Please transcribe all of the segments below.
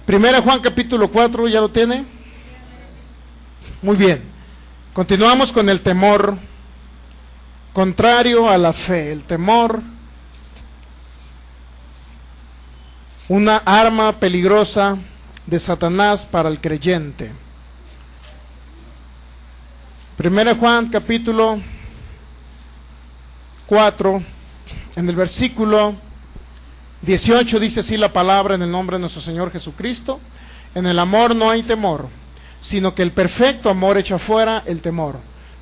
Primera Juan capítulo 4, ¿ya lo tiene? Muy bien. Continuamos con el temor, contrario a la fe. El temor, una arma peligrosa de Satanás para el creyente. Primera Juan capítulo 4, en el versículo 18 dice así la palabra: en el nombre de nuestro Señor Jesucristo, en el amor no hay temor, sino que el perfecto amor echa fuera el temor,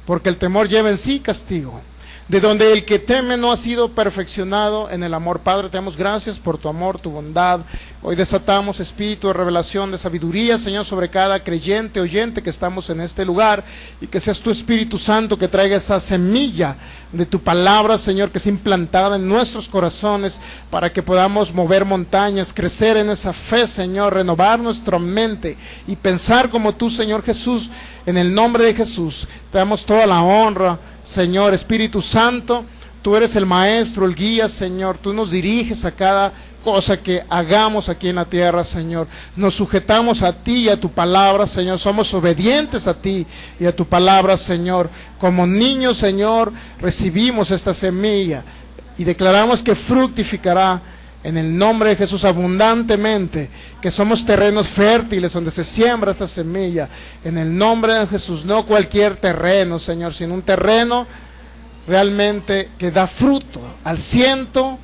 porque el temor lleva en sí castigo, de donde el que teme no ha sido perfeccionado en el amor. Padre, te damos gracias por tu amor, tu bondad. Hoy desatamos espíritu de revelación, de sabiduría, Señor, sobre cada creyente, oyente que estamos en este lugar, y que seas tu Espíritu Santo que traiga esa semilla de tu palabra, Señor, que es implantada en nuestros corazones, para que podamos mover montañas, crecer en esa fe, Señor, renovar nuestra mente y pensar como tú, Señor Jesús. En el nombre de Jesús te damos toda la honra, Señor. Espíritu Santo, tú eres el maestro, el guía, Señor. Tú nos diriges a cada cosa que hagamos aquí en la tierra, Señor. Nos sujetamos a ti y a tu palabra, Señor. Somos obedientes a ti y a tu palabra, Señor. Como niños, Señor, recibimos esta semilla y declaramos que fructificará en el nombre de Jesús abundantemente, que somos terrenos fértiles donde se siembra esta semilla, en el nombre de Jesús. No cualquier terreno, Señor, sino un terreno realmente que da fruto al 100%,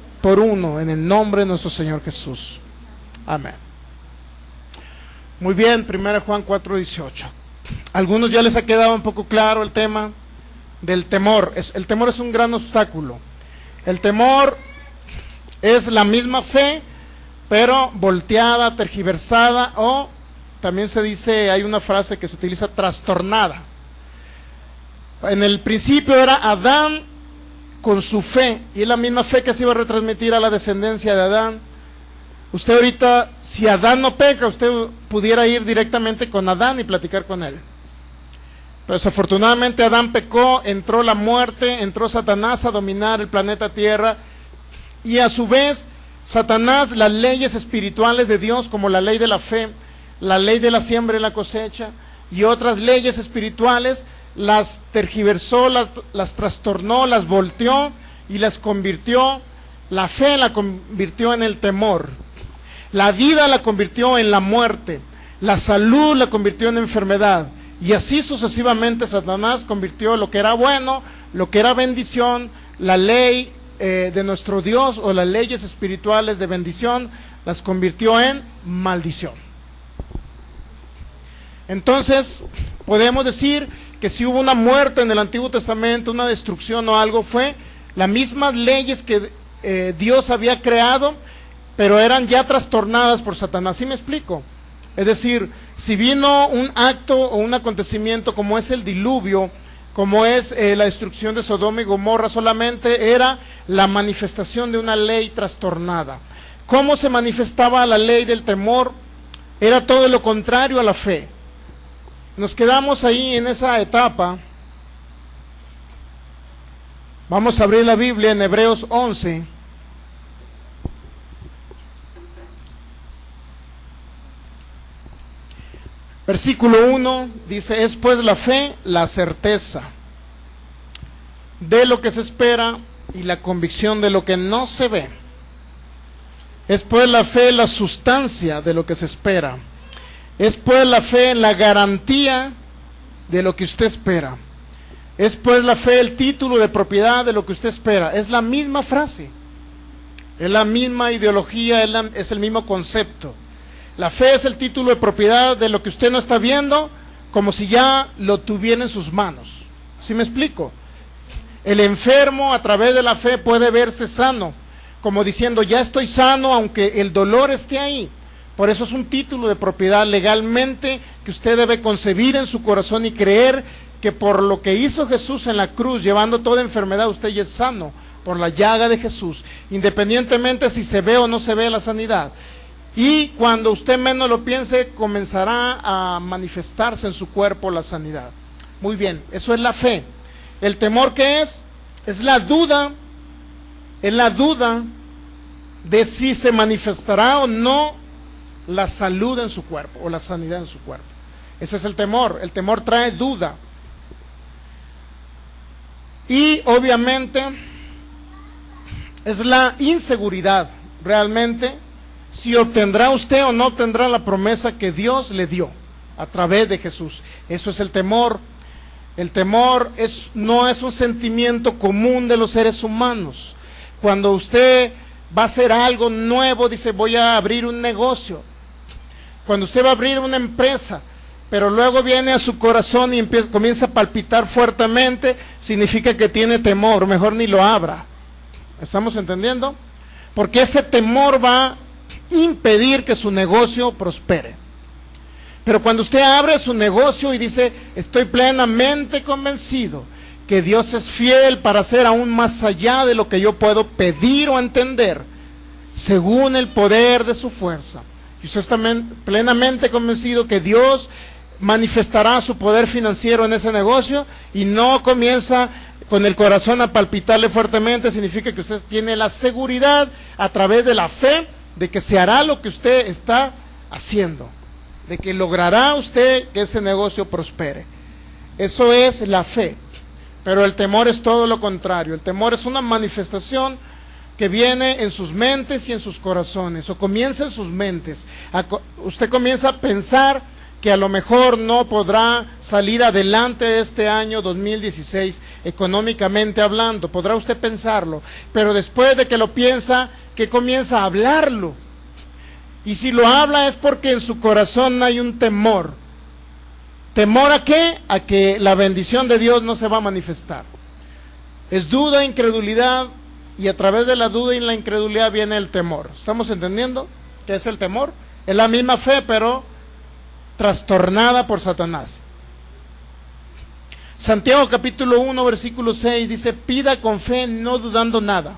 en el nombre de nuestro Señor Jesús. Amén. Muy bien, 1 Juan 4:18. Algunos ya les ha quedado un poco claro el tema del temor. El temor es un gran obstáculo. El temor es la misma fe, pero volteada, tergiversada, o también se dice, hay una frase que se utiliza, trastornada. En el principio era Adán con su fe, y es la misma fe que se iba a retransmitir a la descendencia de Adán. Usted ahorita, si Adán no peca, usted pudiera ir directamente con Adán y platicar con él. Pero desafortunadamente Adán pecó, entró la muerte, entró Satanás a dominar el planeta Tierra, y a su vez Satanás, las leyes espirituales de Dios, como la ley de la fe, la ley de la siembra y la cosecha, y otras leyes espirituales, las tergiversó, las trastornó, las volteó y las convirtió. La fe la convirtió en el temor, la vida la convirtió en la muerte, la salud la convirtió en enfermedad, y así sucesivamente Satanás convirtió lo que era bueno, lo que era bendición, la ley de nuestro Dios, o las leyes espirituales de bendición, las convirtió en maldición. Entonces podemos decir que si hubo una muerte en el Antiguo Testamento, una destrucción o algo, fue las mismas leyes que Dios había creado, pero eran ya trastornadas por Satanás. ¿Sí me explico? Es decir, si vino un acto o un acontecimiento como es el diluvio, como es la destrucción de Sodoma y Gomorra, solamente era la manifestación de una ley trastornada. ¿Cómo se manifestaba la ley del temor? Era todo lo contrario a la fe. Nos quedamos ahí en esa etapa. Vamos a abrir la Biblia en Hebreos 11. Versículo 1 dice: es pues la fe, la certeza de lo que se espera y la convicción de lo que no se ve. Es pues la fe, la sustancia de lo que se espera. Es pues la fe, la garantía de lo que usted espera. Es pues la fe, el título de propiedad de lo que usted espera. Es la misma frase, es la misma ideología, es el mismo concepto. La fe es el título de propiedad de lo que usted no está viendo, como si ya lo tuviera en sus manos. ¿Sí me explico? El enfermo a través de la fe puede verse sano, como diciendo, ya estoy sano aunque el dolor esté ahí. Por eso es un título de propiedad legalmente que usted debe concebir en su corazón y creer que por lo que hizo Jesús en la cruz, llevando toda enfermedad, usted ya es sano por la llaga de Jesús, independientemente si se ve o no se ve la sanidad. Y cuando usted menos lo piense, comenzará a manifestarse en su cuerpo la sanidad. Muy bien, eso es la fe. El temor, ¿qué es? Es la duda de si se manifestará o no la salud en su cuerpo o la sanidad en su cuerpo. Ese es el temor. El temor trae duda. Y obviamente es la inseguridad realmente si obtendrá usted o no obtendrá la promesa que Dios le dio a través de Jesús. Eso es el temor. El temor no es un sentimiento común de los seres humanos. Cuando usted va a hacer algo nuevo, dice voy a abrir un negocio. Cuando usted va a abrir una empresa, pero luego viene a su corazón y comienza a palpitar fuertemente, significa que tiene temor, mejor ni lo abra. ¿Estamos entendiendo? Porque ese temor va a impedir que su negocio prospere. Pero cuando usted abre su negocio y dice, estoy plenamente convencido que Dios es fiel para hacer aún más allá de lo que yo puedo pedir o entender, según el poder de su fuerza. Y usted está plenamente convencido que Dios manifestará su poder financiero en ese negocio y no comienza con el corazón a palpitarle fuertemente, significa que usted tiene la seguridad a través de la fe de que se hará lo que usted está haciendo, de que logrará usted que ese negocio prospere. Eso es la fe. Pero el temor es todo lo contrario. El temor es una manifestación que viene en sus mentes y en sus corazones, o comienza en sus mentes. Usted comienza a pensar que a lo mejor no podrá salir adelante este año 2016 económicamente hablando. Podrá usted pensarlo, pero después de que lo piensa, que comienza a hablarlo. Y si lo habla es porque en su corazón hay un temor. ¿Temor a qué? A que la bendición de Dios no se va a manifestar. Es duda, incredulidad, y a través de la duda y la incredulidad viene el temor. ¿Estamos entendiendo qué es el temor? Es la misma fe, pero trastornada por Satanás. Santiago capítulo 1 versículo 6 dice, pida con fe no dudando nada,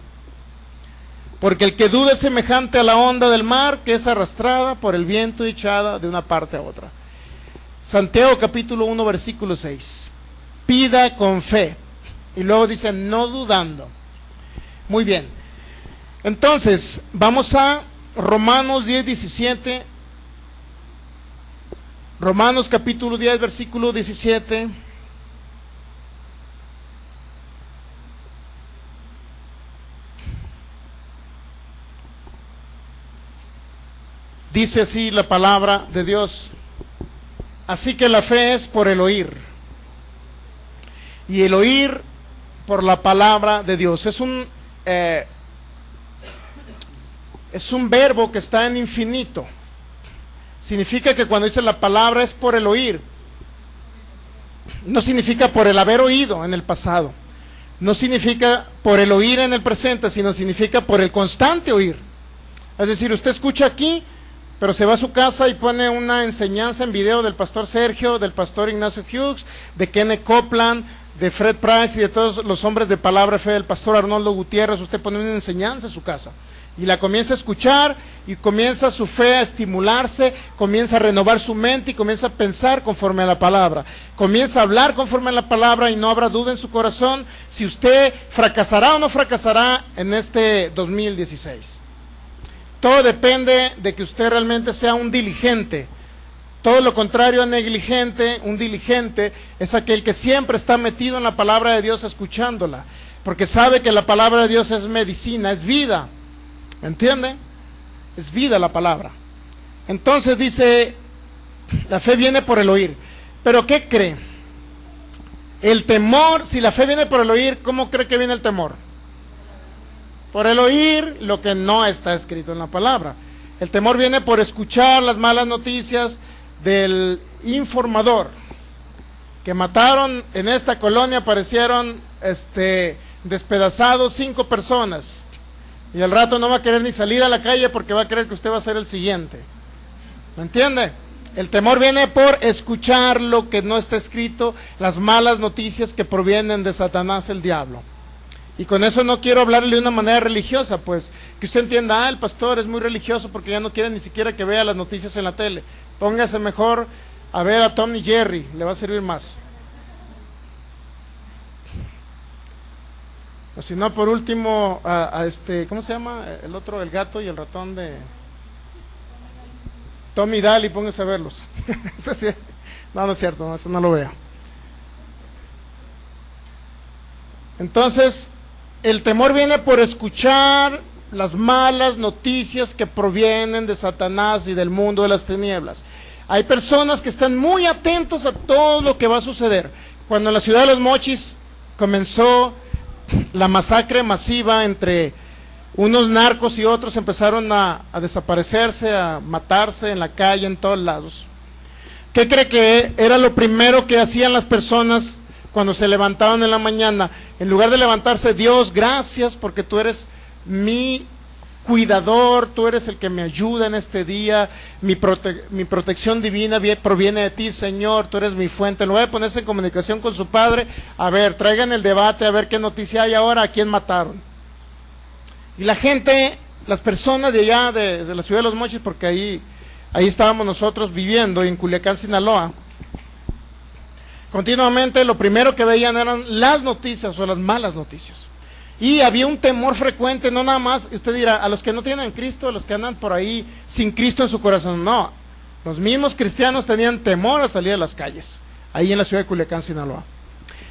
porque el que duda es semejante a la onda del mar que es arrastrada por el viento y echada de una parte a otra. Santiago capítulo 1 versículo 6, pida con fe, y luego dice no dudando. Muy bien, entonces vamos a Romanos 10, 17, Romanos capítulo 10 versículo 17. Dice así la palabra de Dios: así que la fe es por el oír, y el oír por la palabra de Dios. Es un verbo que está en infinito. Significa que cuando dice la palabra es por el oír, no significa por el haber oído en el pasado, no significa por el oír en el presente, sino significa por el constante oír. Es decir, usted escucha aquí, pero se va a su casa y pone una enseñanza en video del pastor Sergio, del pastor Ignacio Hughes, de Kenneth Copeland, de Fred Price y de todos los hombres de palabra fe, del pastor Arnoldo Gutiérrez. Usted pone una enseñanza en su casa y la comienza a escuchar y comienza su fe a estimularse, comienza a renovar su mente y comienza a pensar conforme a la palabra, comienza a hablar conforme a la palabra, y no habrá duda en su corazón si usted fracasará o no fracasará en este 2016. Todo depende de que usted realmente sea un diligente. Todo lo contrario a negligente. Un diligente es aquel que siempre está metido en la palabra de Dios, escuchándola, porque sabe que la palabra de Dios es medicina, es vida. ¿Entiende? Es vida la palabra. Entonces dice, la fe viene por el oír. ¿Pero qué cree? El temor, si la fe viene por el oír, ¿cómo cree que viene el temor? Por el oír lo que no está escrito en la palabra. El temor viene por escuchar las malas noticias del informador, que mataron en esta colonia, aparecieron despedazados 5 personas, y al rato no va a querer ni salir a la calle porque va a creer que usted va a ser el siguiente. ¿Me entiende? El temor viene por escuchar lo que no está escrito, las malas noticias que provienen de Satanás, el diablo. Y con eso no quiero hablarle de una manera religiosa, pues, que usted entienda, el pastor es muy religioso porque ya no quiere ni siquiera que vea las noticias en la tele. Póngase mejor a ver a Tom y Jerry, le va a servir más. O si no, por último, ¿cómo se llama? El otro, el gato y el ratón de Tommy Daly, pónganse a verlos. Eso sí. No, no es cierto, no, eso no lo veo. Entonces, el temor viene por escuchar las malas noticias que provienen de Satanás y del mundo de las tinieblas. Hay personas que están muy atentos a todo lo que va a suceder. Cuando en la ciudad de Los Mochis comenzó la masacre masiva entre unos narcos y otros, empezaron a desaparecerse, a matarse en la calle, en todos lados. ¿Qué cree que era lo primero que hacían las personas cuando se levantaban en la mañana? En lugar de levantarse, Dios, gracias porque tú eres mi cuidador, tú eres el que me ayuda en este día, mi protección divina proviene de ti, Señor, tú eres mi fuente. En lugar de ponerse en comunicación con su padre, a ver, traigan el debate, a ver qué noticia hay ahora, a quién mataron. Y la gente, las personas de allá, de la ciudad de Los Mochis, porque ahí estábamos nosotros viviendo, en Culiacán, Sinaloa, continuamente lo primero que veían eran las noticias o las malas noticias. Y había un temor frecuente, no nada más, usted dirá, a los que no tienen Cristo, a los que andan por ahí sin Cristo en su corazón. No, los mismos cristianos tenían temor a salir a las calles, ahí en la ciudad de Culiacán, Sinaloa.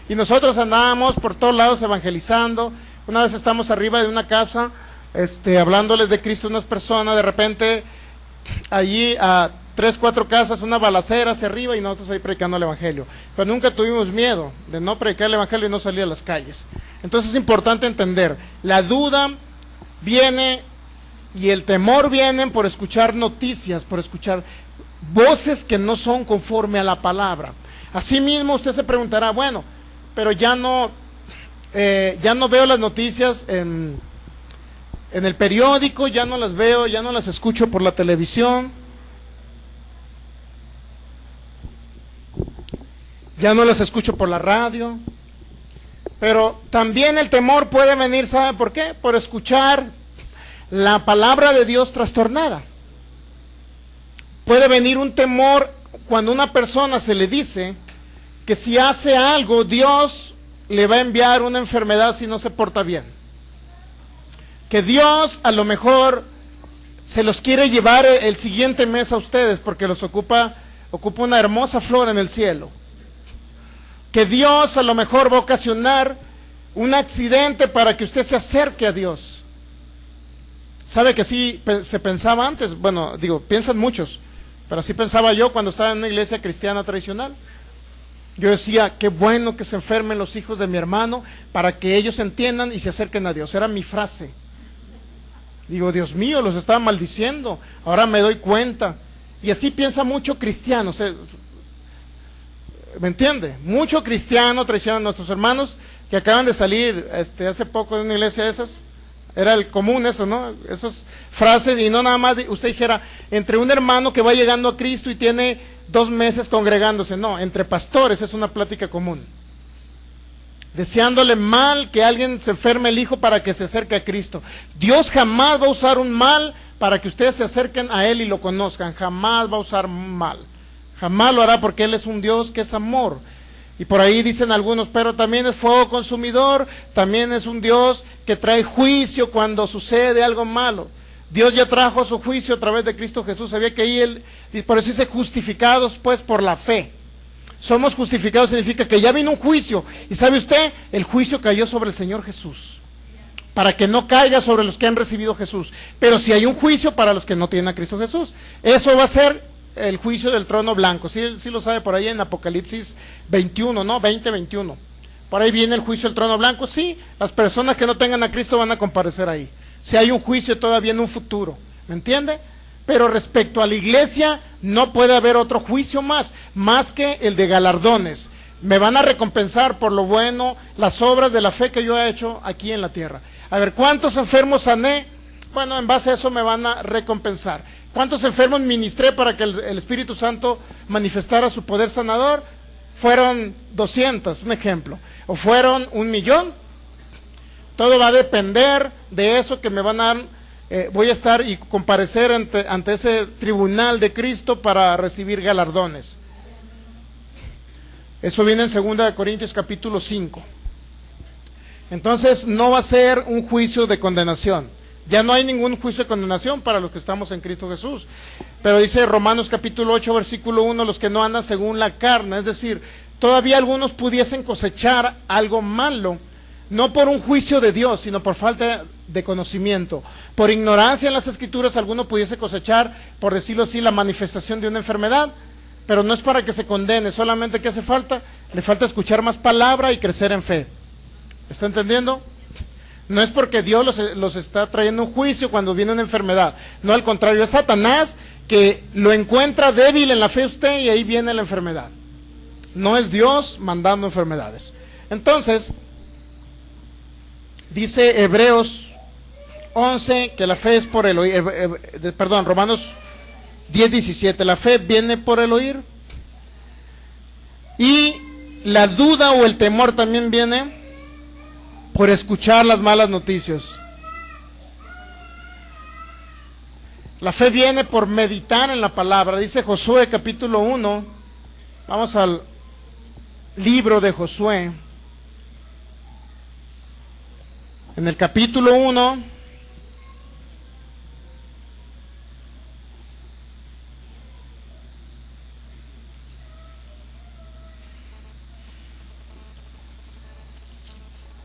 Y nosotros andábamos por todos lados evangelizando. Una vez estamos arriba de una casa, hablándoles de Cristo a unas personas, de repente, allí a 3, 4 casas, una balacera hacia arriba y nosotros ahí predicando el evangelio. Pero nunca tuvimos miedo de no predicar el evangelio y no salir a las calles. Entonces es importante entender, la duda viene y el temor vienen por escuchar noticias, por escuchar voces que no son conforme a la palabra. Asimismo usted se preguntará, bueno, pero ya no veo las noticias en el periódico, ya no las veo, ya no las escucho por la televisión, ya no las escucho por la radio. Pero también el temor puede venir, ¿sabe por qué? Por escuchar la palabra de Dios trastornada. Puede venir un temor cuando a una persona se le dice que si hace algo, Dios le va a enviar una enfermedad si no se porta bien. Que Dios a lo mejor se los quiere llevar el siguiente mes a ustedes porque los ocupa una hermosa flor en el cielo. Que Dios a lo mejor va a ocasionar un accidente para que usted se acerque a Dios. ¿Sabe que así se pensaba antes? Bueno, digo, piensan muchos, pero así pensaba yo cuando estaba en una iglesia cristiana tradicional. Yo decía, qué bueno que se enfermen los hijos de mi hermano para que ellos entiendan y se acerquen a Dios. Era mi frase. Digo, Dios mío, los estaba maldiciendo, ahora me doy cuenta. Y así piensa mucho cristiano, ¿me entiende? Mucho cristiano tradicional, nuestros hermanos que acaban de salir hace poco de una iglesia de esas, era el común eso, ¿no? Esas frases, y no nada más usted dijera, entre un hermano que va llegando a Cristo y tiene 2 meses congregándose, no, entre pastores es una plática común. Deseándole mal que alguien se enferme el hijo para que se acerque a Cristo. Dios jamás va a usar un mal para que ustedes se acerquen a Él y lo conozcan, jamás va a usar mal. Jamás lo hará porque Él es un Dios que es amor. Y por ahí dicen algunos, pero también es fuego consumidor, también es un Dios que trae juicio cuando sucede algo malo. Dios ya trajo su juicio a través de Cristo Jesús. Sabía que ahí por eso dice justificados pues por la fe. Somos justificados significa que ya vino un juicio. Y ¿sabe usted? El juicio cayó sobre el Señor Jesús, para que no caiga sobre los que han recibido a Jesús. Pero si hay un juicio para los que no tienen a Cristo Jesús, eso va a ser el juicio del trono blanco. Sí lo sabe por ahí en Apocalipsis 21, ¿no? 20-21. Por ahí viene el juicio del trono blanco. Sí, las personas que no tengan a Cristo van a comparecer ahí. Si hay un juicio todavía en un futuro, ¿me entiende? Pero respecto a la iglesia, no puede haber otro juicio más que el de galardones. Me van a recompensar por lo bueno, las obras de la fe que yo he hecho aquí en la tierra. A ver, ¿cuántos enfermos sané? Bueno, en base a eso me van a recompensar. ¿Cuántos enfermos ministré para que el Espíritu Santo manifestara su poder sanador? Fueron 200, un ejemplo. ¿O fueron 1,000,000? Todo va a depender de eso que me van a dar. Voy a estar y comparecer ante ese tribunal de Cristo para recibir galardones. Eso viene en 2 Corintios capítulo 5. Entonces no va a ser un juicio de condenación. Ya no hay ningún juicio de condenación para los que estamos en Cristo Jesús. Pero dice Romanos capítulo 8, versículo 1, los que no andan según la carne, es decir, todavía algunos pudiesen cosechar algo malo, no por un juicio de Dios, sino por falta de conocimiento. Por ignorancia en las Escrituras, alguno pudiese cosechar, por decirlo así, la manifestación de una enfermedad, pero no es para que se condene, solamente que hace falta, le falta escuchar más palabra y crecer en fe. ¿Está entendiendo? No es porque Dios los está trayendo un juicio cuando viene una enfermedad, no, al contrario, es Satanás que lo encuentra débil en la fe usted y ahí viene la enfermedad. No es Dios mandando enfermedades. Entonces, dice Hebreos 11 que la fe es por el oír, Romanos 10:17, la fe viene por el oír, y la duda o el temor también viene por escuchar las malas noticias. La fe viene por meditar en la palabra. Dice Josué capítulo 1, vamos al libro de Josué, en el capítulo 1,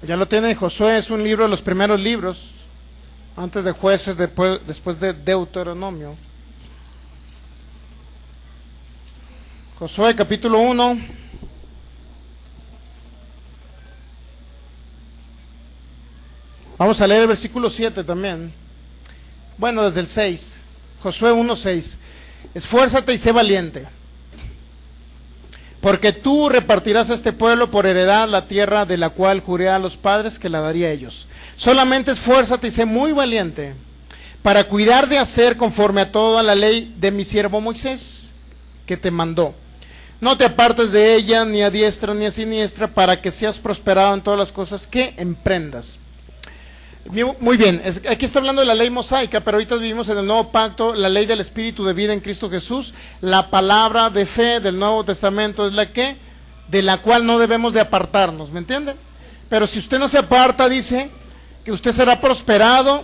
ya lo tiene Josué, es un libro de los primeros libros, antes de Jueces, después de Deuteronomio. Josué capítulo 1, vamos a leer el versículo 7 también, bueno, desde el 6, Josué 1:6, esfuérzate y sé valiente, porque tú repartirás a este pueblo por heredad la tierra de la cual juré a los padres que la daría a ellos. Solamente esfuérzate y sé muy valiente para cuidar de hacer conforme a toda la ley de mi siervo Moisés, que te mandó. No te apartes de ella ni a diestra ni a siniestra, para que seas prosperado en todas las cosas que emprendas. Muy bien, aquí está hablando de la ley mosaica, pero ahorita vivimos en el nuevo pacto, la ley del Espíritu de vida en Cristo Jesús. La palabra de fe del Nuevo Testamento es de la cual no debemos de apartarnos, ¿me entienden? Pero si usted no se aparta, dice que usted será prosperado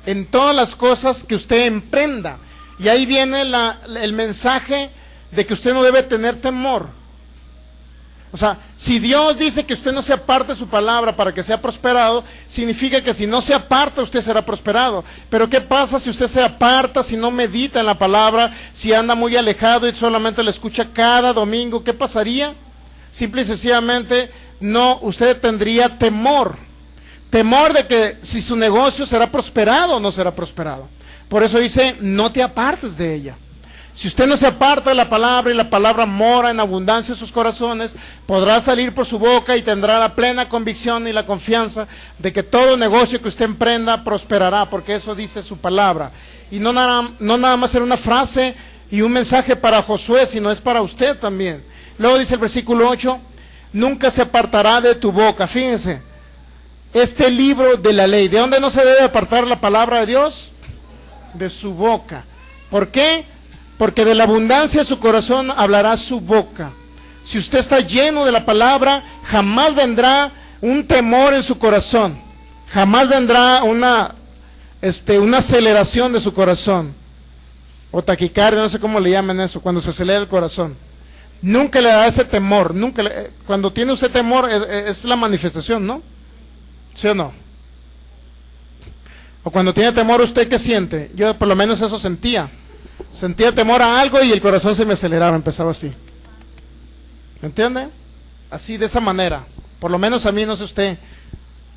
en todas las cosas que usted emprenda. Y ahí viene el mensaje de que usted no debe tener temor. O sea, si Dios dice que usted no se aparte de su palabra para que sea prosperado, significa que si no se aparta usted será prosperado. Pero ¿qué pasa si usted se aparta, si no medita en la palabra, si anda muy alejado y solamente la escucha cada domingo? ¿Qué pasaría? Simple y sencillamente, no, usted tendría temor de que si su negocio será prosperado o no será prosperado. Por eso dice, no te apartes de ella. Si usted no se aparta de la palabra y la palabra mora en abundancia en sus corazones, podrá salir por su boca y tendrá la plena convicción y la confianza de que todo negocio que usted emprenda prosperará, porque eso dice su palabra. Y no nada más era una frase y un mensaje para Josué, sino es para usted también. Luego dice el versículo 8, nunca se apartará de tu boca. Fíjense, este libro de la ley, ¿de dónde no se debe apartar la palabra de Dios? De su boca. ¿Por qué? Porque de la abundancia de su corazón hablará su boca. Si usted está lleno de la palabra, jamás vendrá un temor en su corazón. Jamás vendrá una aceleración de su corazón. O taquicardia, no sé cómo le llaman eso, cuando se acelera el corazón. Nunca le da ese temor. Cuando tiene usted temor, es la manifestación, ¿no? ¿Sí o no? O cuando tiene temor, ¿usted qué siente? Yo por lo menos eso sentía. Sentía temor a algo y el corazón se me aceleraba, empezaba así. ¿Me entiende? Así, de esa manera. Por lo menos a mí, no sé usted. A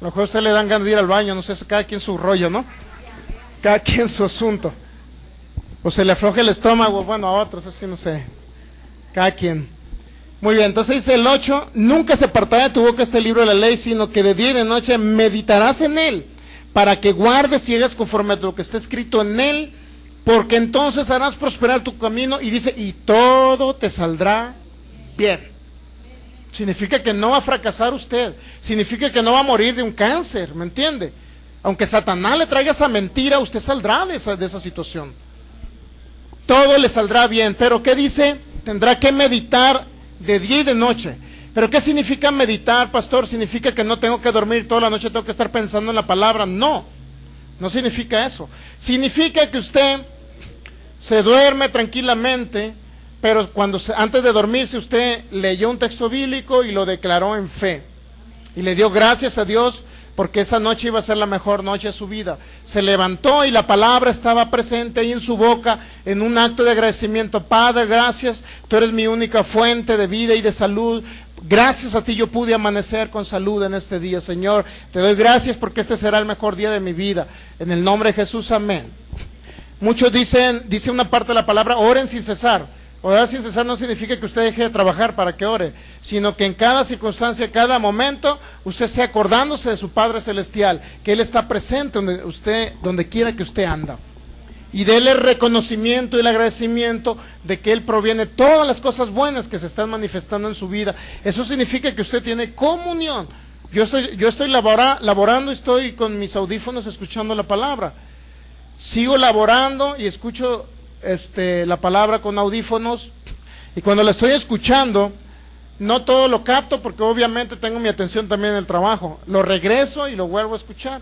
lo mejor a usted le dan ganas de ir al baño, no sé, cada quien su rollo, ¿no? Cada quien su asunto. O se le afloja el estómago, bueno, a otros, así no sé. Cada quien. Muy bien, entonces dice el 8, nunca se apartará de tu boca este libro de la ley, sino que de día y de noche meditarás en él, para que guardes y hagas conforme a lo que está escrito en él, porque entonces harás prosperar tu camino, y dice, y todo te saldrá bien. Significa que no va a fracasar usted, significa que no va a morir de un cáncer, ¿me entiende? Aunque Satanás le traiga esa mentira, usted saldrá de esa situación. Todo le saldrá bien, pero ¿qué dice? Tendrá que meditar de día y de noche. ¿Pero qué significa meditar, pastor? ¿Significa que no tengo que dormir toda la noche, tengo que estar pensando en la palabra? No. No significa eso. Significa que usted se duerme tranquilamente, pero antes de dormirse usted leyó un texto bíblico y lo declaró en fe. Y le dio gracias a Dios porque esa noche iba a ser la mejor noche de su vida. Se levantó y la palabra estaba presente ahí en su boca en un acto de agradecimiento. Padre, gracias, tú eres mi única fuente de vida y de salud. Gracias a ti yo pude amanecer con salud en este día, Señor. Te doy gracias porque este será el mejor día de mi vida. En el nombre de Jesús, amén. Muchos dice una parte de la palabra, oren sin cesar. Orar sin cesar no significa que usted deje de trabajar para que ore, sino que en cada circunstancia, cada momento, usted esté acordándose de su Padre Celestial, que Él está presente donde quiera que usted anda. Y déle el reconocimiento y el agradecimiento de que Él proviene todas las cosas buenas que se están manifestando en su vida. Eso significa que usted tiene comunión. Yo estoy laborando, estoy con mis audífonos escuchando la palabra. Sigo laborando y escucho la palabra con audífonos, y cuando la estoy escuchando no todo lo capto porque obviamente tengo mi atención también en el trabajo, lo regreso y lo vuelvo a escuchar,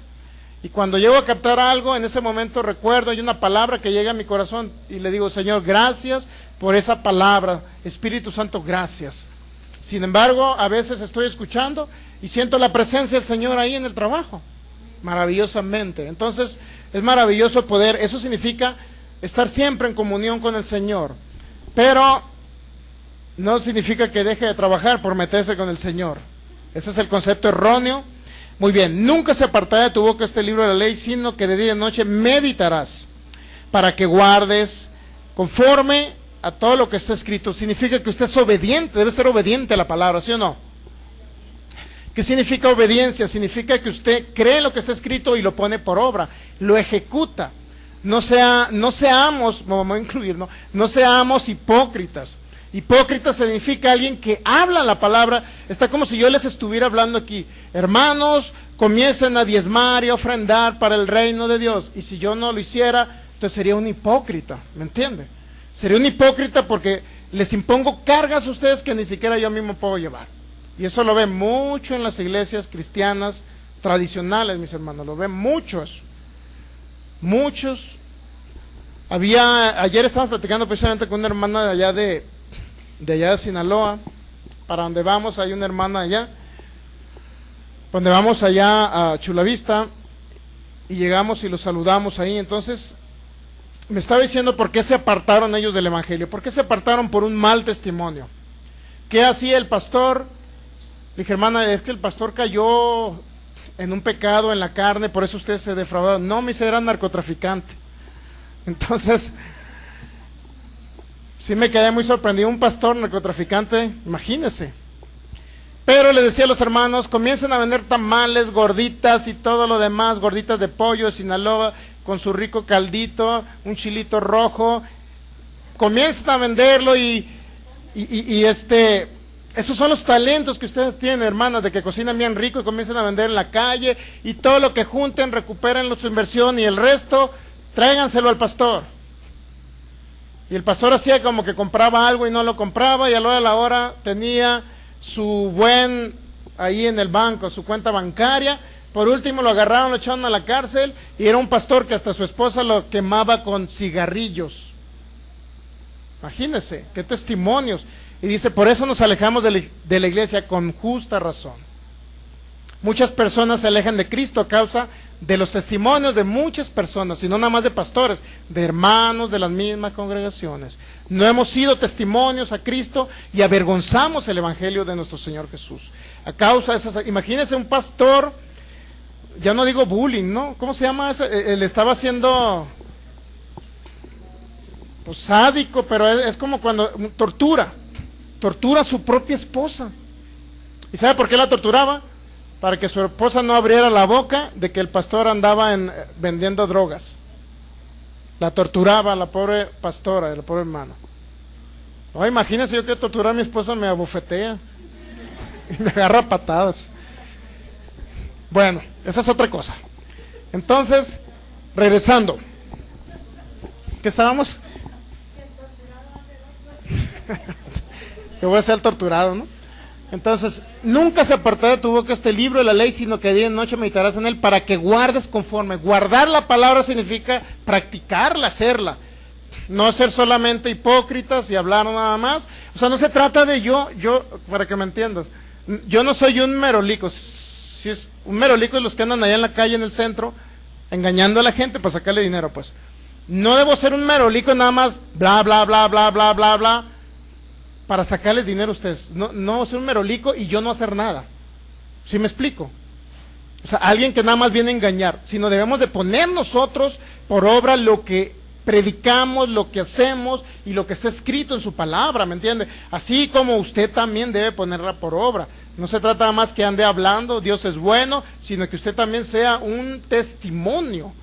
y cuando llego a captar algo en ese momento recuerdo, hay una palabra que llega a mi corazón y le digo, Señor, gracias por esa palabra, Espíritu Santo, gracias. Sin embargo, a veces estoy escuchando y siento la presencia del Señor ahí en el trabajo, maravillosamente. Entonces es maravilloso poder, eso significa estar siempre en comunión con el Señor, pero no significa que deje de trabajar por meterse con el Señor. Ese es el concepto erróneo. Muy bien, nunca se apartará de tu boca este libro de la ley, sino que de día y de noche meditarás, para que guardes conforme a todo lo que está escrito. Significa que usted es obediente, debe ser obediente a la palabra, ¿sí o no? ¿Qué significa obediencia? Significa que usted cree lo que está escrito y lo pone por obra, lo ejecuta. No seamos, vamos a incluir, no seamos hipócritas. Hipócrita significa alguien que habla la palabra. Está como si yo les estuviera hablando aquí. Hermanos, comiencen a diezmar y a ofrendar para el reino de Dios. Y si yo no lo hiciera, entonces sería un hipócrita, ¿me entiende? Sería un hipócrita porque les impongo cargas a ustedes que ni siquiera yo mismo puedo llevar. Y eso lo ven mucho en las iglesias cristianas tradicionales, mis hermanos, lo ven mucho eso. Muchos. Ayer estábamos platicando precisamente con una hermana de allá de Sinaloa. Para donde vamos, hay una hermana allá. Donde vamos allá a Chula Vista y llegamos y los saludamos ahí. Entonces me estaba diciendo por qué se apartaron ellos del evangelio, por qué se apartaron por un mal testimonio. ¿Qué hacía el pastor? Le dije, hermana, es que el pastor cayó en un pecado en la carne, por eso usted se defraudó. No, me dice, era narcotraficante. Entonces sí me quedé muy sorprendido, un pastor narcotraficante, imagínese. Pero le decía a los hermanos, comiencen a vender tamales, gorditas y todo lo demás, gorditas de pollo de Sinaloa, con su rico caldito, un chilito rojo, comiencen a venderlo y esos son los talentos que ustedes tienen, hermanas, de que cocinan bien rico y comiencen a vender en la calle, y todo lo que junten, recuperen su inversión, y el resto, tráiganselo al pastor. Y el pastor hacía como que compraba algo y no lo compraba, y a la hora tenía su ahí en el banco, su cuenta bancaria. Por último lo agarraron, lo echaron a la cárcel, y era un pastor que hasta su esposa lo quemaba con cigarrillos. Imagínense, qué testimonios. Y dice, por eso nos alejamos de la iglesia, con justa razón. Muchas personas se alejan de Cristo a causa de los testimonios de muchas personas, y no nada más de pastores, de hermanos de las mismas congregaciones. No hemos sido testimonios a Cristo y avergonzamos el evangelio de nuestro Señor Jesús. A causa de esas, imagínense un pastor, ya no digo bullying, ¿no? ¿Cómo se llama eso? Él estaba haciendo, pues sádico, pero es como cuando tortura a su propia esposa. ¿Y sabe por qué la torturaba? Para que su esposa no abriera la boca de que el pastor andaba vendiendo drogas. La torturaba a la pobre pastora, a la pobre hermana. No, imagínense, yo que torturar a mi esposa me abofetea y me agarra a patadas. Bueno, esa es otra cosa. Entonces, regresando, ¿qué estábamos? Que voy a ser torturado, ¿no? Entonces, nunca se apartará de tu boca este libro de la ley, sino que día y noche meditarás en él para que guardes conforme. Guardar la palabra significa practicarla, hacerla. No ser solamente hipócritas y hablar nada más. O sea, no se trata de yo, para que me entiendas, yo no soy un merolico. Si es un merolico de los que andan allá en la calle, en el centro, engañando a la gente para sacarle dinero, pues. No debo ser un merolico nada más, bla, bla, bla, bla, bla, bla, bla, para sacarles dinero a ustedes. No ser un merolico y yo no hacer nada. ¿Sí me explico? O sea, alguien que nada más viene a engañar, sino debemos de poner nosotros por obra lo que predicamos, lo que hacemos y lo que está escrito en su palabra, ¿me entiende? Así como usted también debe ponerla por obra. No se trata más que ande hablando, Dios es bueno, sino que usted también sea un testimonio.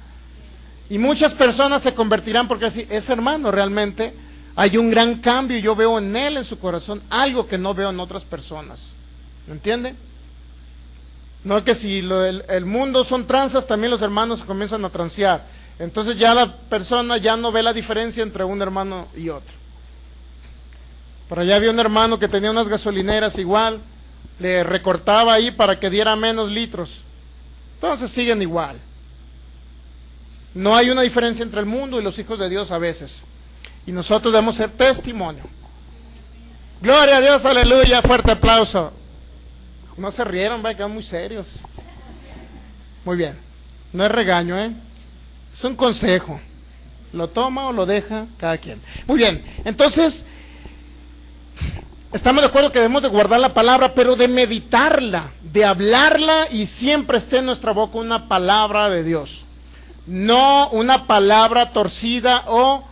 Y muchas personas se convertirán porque así, ese hermano realmente hay un gran cambio y yo veo en él, en su corazón, algo que no veo en otras personas. ¿Me entiende? No que si el mundo son tranzas, también los hermanos se comienzan a transear. Entonces ya la persona ya no ve la diferencia entre un hermano y otro. Por allá había un hermano que tenía unas gasolineras igual, le recortaba ahí para que diera menos litros. Entonces siguen igual. No hay una diferencia entre el mundo y los hijos de Dios a veces. Y nosotros debemos ser testimonio. Gloria a Dios, aleluya, fuerte aplauso. No se rieron, quedan muy serios. Muy bien, no es regaño, es un consejo. Lo toma o lo deja cada quien. Muy bien, entonces estamos de acuerdo que debemos de guardar la palabra, pero de meditarla, de hablarla y siempre esté en nuestra boca una palabra de Dios. No una palabra torcida o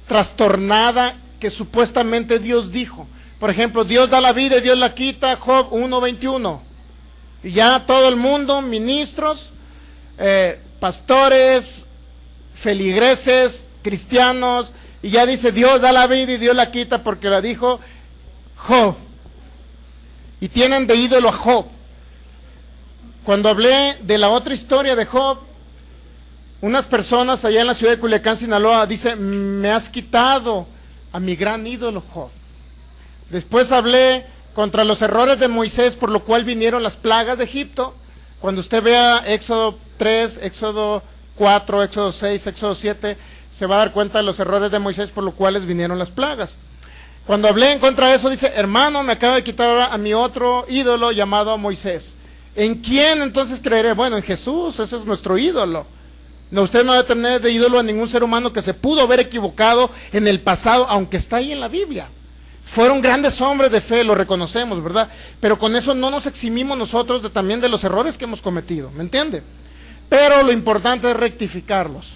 trastornada que supuestamente Dios dijo. Por ejemplo, Dios da la vida y Dios la quita, Job 1:21. Y ya todo el mundo, ministros, pastores, feligreses, cristianos, y ya dice Dios da la vida y Dios la quita porque la dijo Job. Y tienen de ídolo a Job. Cuando hablé de la otra historia de Job, unas personas allá en la ciudad de Culiacán, Sinaloa, dice, me has quitado a mi gran ídolo Job. Después hablé contra los errores de Moisés, por lo cual vinieron las plagas de Egipto. Cuando usted vea Éxodo 3, Éxodo 4, Éxodo 6, Éxodo 7, se va a dar cuenta de los errores de Moisés, por lo cuales vinieron las plagas. Cuando hablé en contra de eso, dice, hermano, me acaba de quitar ahora a mi otro ídolo llamado Moisés. ¿En quién entonces creeré? Bueno, en Jesús, ese es nuestro ídolo. No, usted no debe tener de ídolo a ningún ser humano que se pudo haber equivocado en el pasado, aunque está ahí en la Biblia. Fueron grandes hombres de fe, lo reconocemos, ¿verdad? Pero con eso no nos eximimos nosotros también de los errores que hemos cometido, ¿me entiende? Pero lo importante es rectificarlos,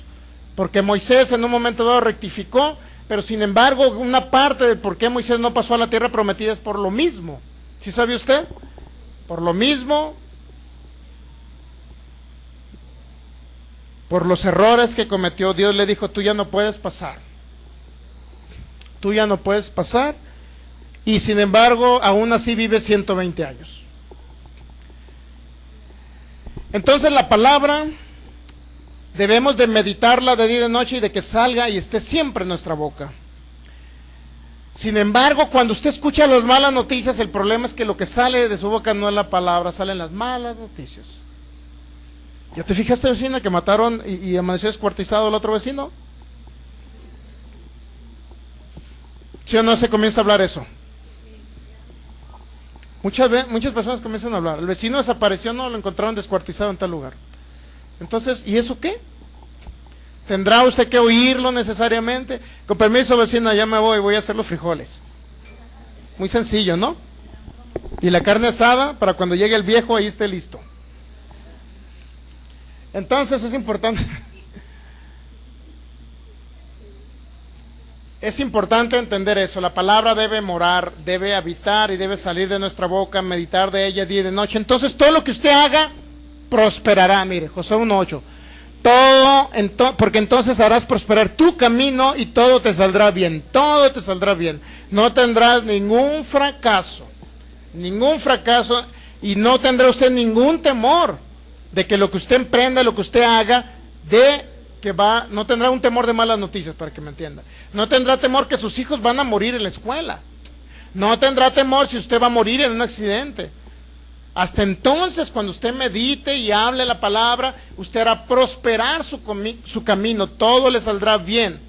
porque Moisés en un momento dado rectificó, pero sin embargo una parte de por qué Moisés no pasó a la tierra prometida es por lo mismo. ¿Sí sabe usted? Por lo mismo, por los errores que cometió. Dios le dijo, tú ya no puedes pasar. Tú ya no puedes pasar. Y sin embargo, aún así vive 120 años. Entonces la palabra debemos de meditarla de día y de noche y de que salga y esté siempre en nuestra boca. Sin embargo, cuando usted escucha las malas noticias, el problema es que lo que sale de su boca no es la palabra, salen las malas noticias. ¿Ya te fijaste, vecina, que mataron y amaneció descuartizado al otro vecino? ¿Sí o no se comienza a hablar eso? Muchas personas comienzan a hablar. El vecino desapareció, no, lo encontraron descuartizado en tal lugar. Entonces, ¿y eso qué? ¿Tendrá usted que oírlo necesariamente? Con permiso, vecina, ya me voy a hacer los frijoles. Muy sencillo, ¿no? Y la carne asada, para cuando llegue el viejo, ahí esté listo. Entonces es importante. Es importante entender eso. La palabra debe morar, debe habitar y debe salir de nuestra boca, meditar de ella día y de noche. Entonces todo lo que usted haga prosperará. Mire, Josué 1:8. Porque entonces harás prosperar tu camino y todo te saldrá bien. Todo te saldrá bien. No tendrás ningún fracaso. Ningún fracaso. Y no tendrá usted ningún temor de que lo que usted emprenda, lo que usted haga, no tendrá un temor de malas noticias, para que me entienda. No tendrá temor que sus hijos van a morir en la escuela. No tendrá temor si usted va a morir en un accidente. Hasta entonces, cuando usted medite y hable la palabra, usted hará prosperar su camino, todo le saldrá bien.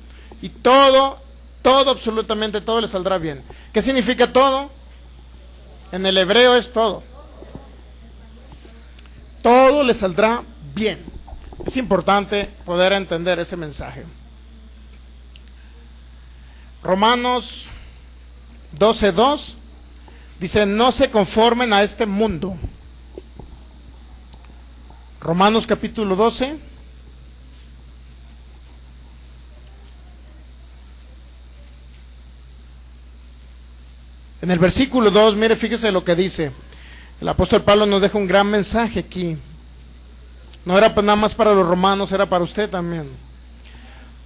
Y todo, absolutamente todo le saldrá bien. ¿Qué significa todo? En el hebreo es todo. Todo le saldrá bien. Es importante poder entender ese mensaje. Romanos 12:2 dice: no se conformen a este mundo. Romanos capítulo 12. En el versículo 2, mire, fíjese lo que dice. El apóstol Pablo nos deja un gran mensaje aquí. No era nada más para los romanos, era para usted también.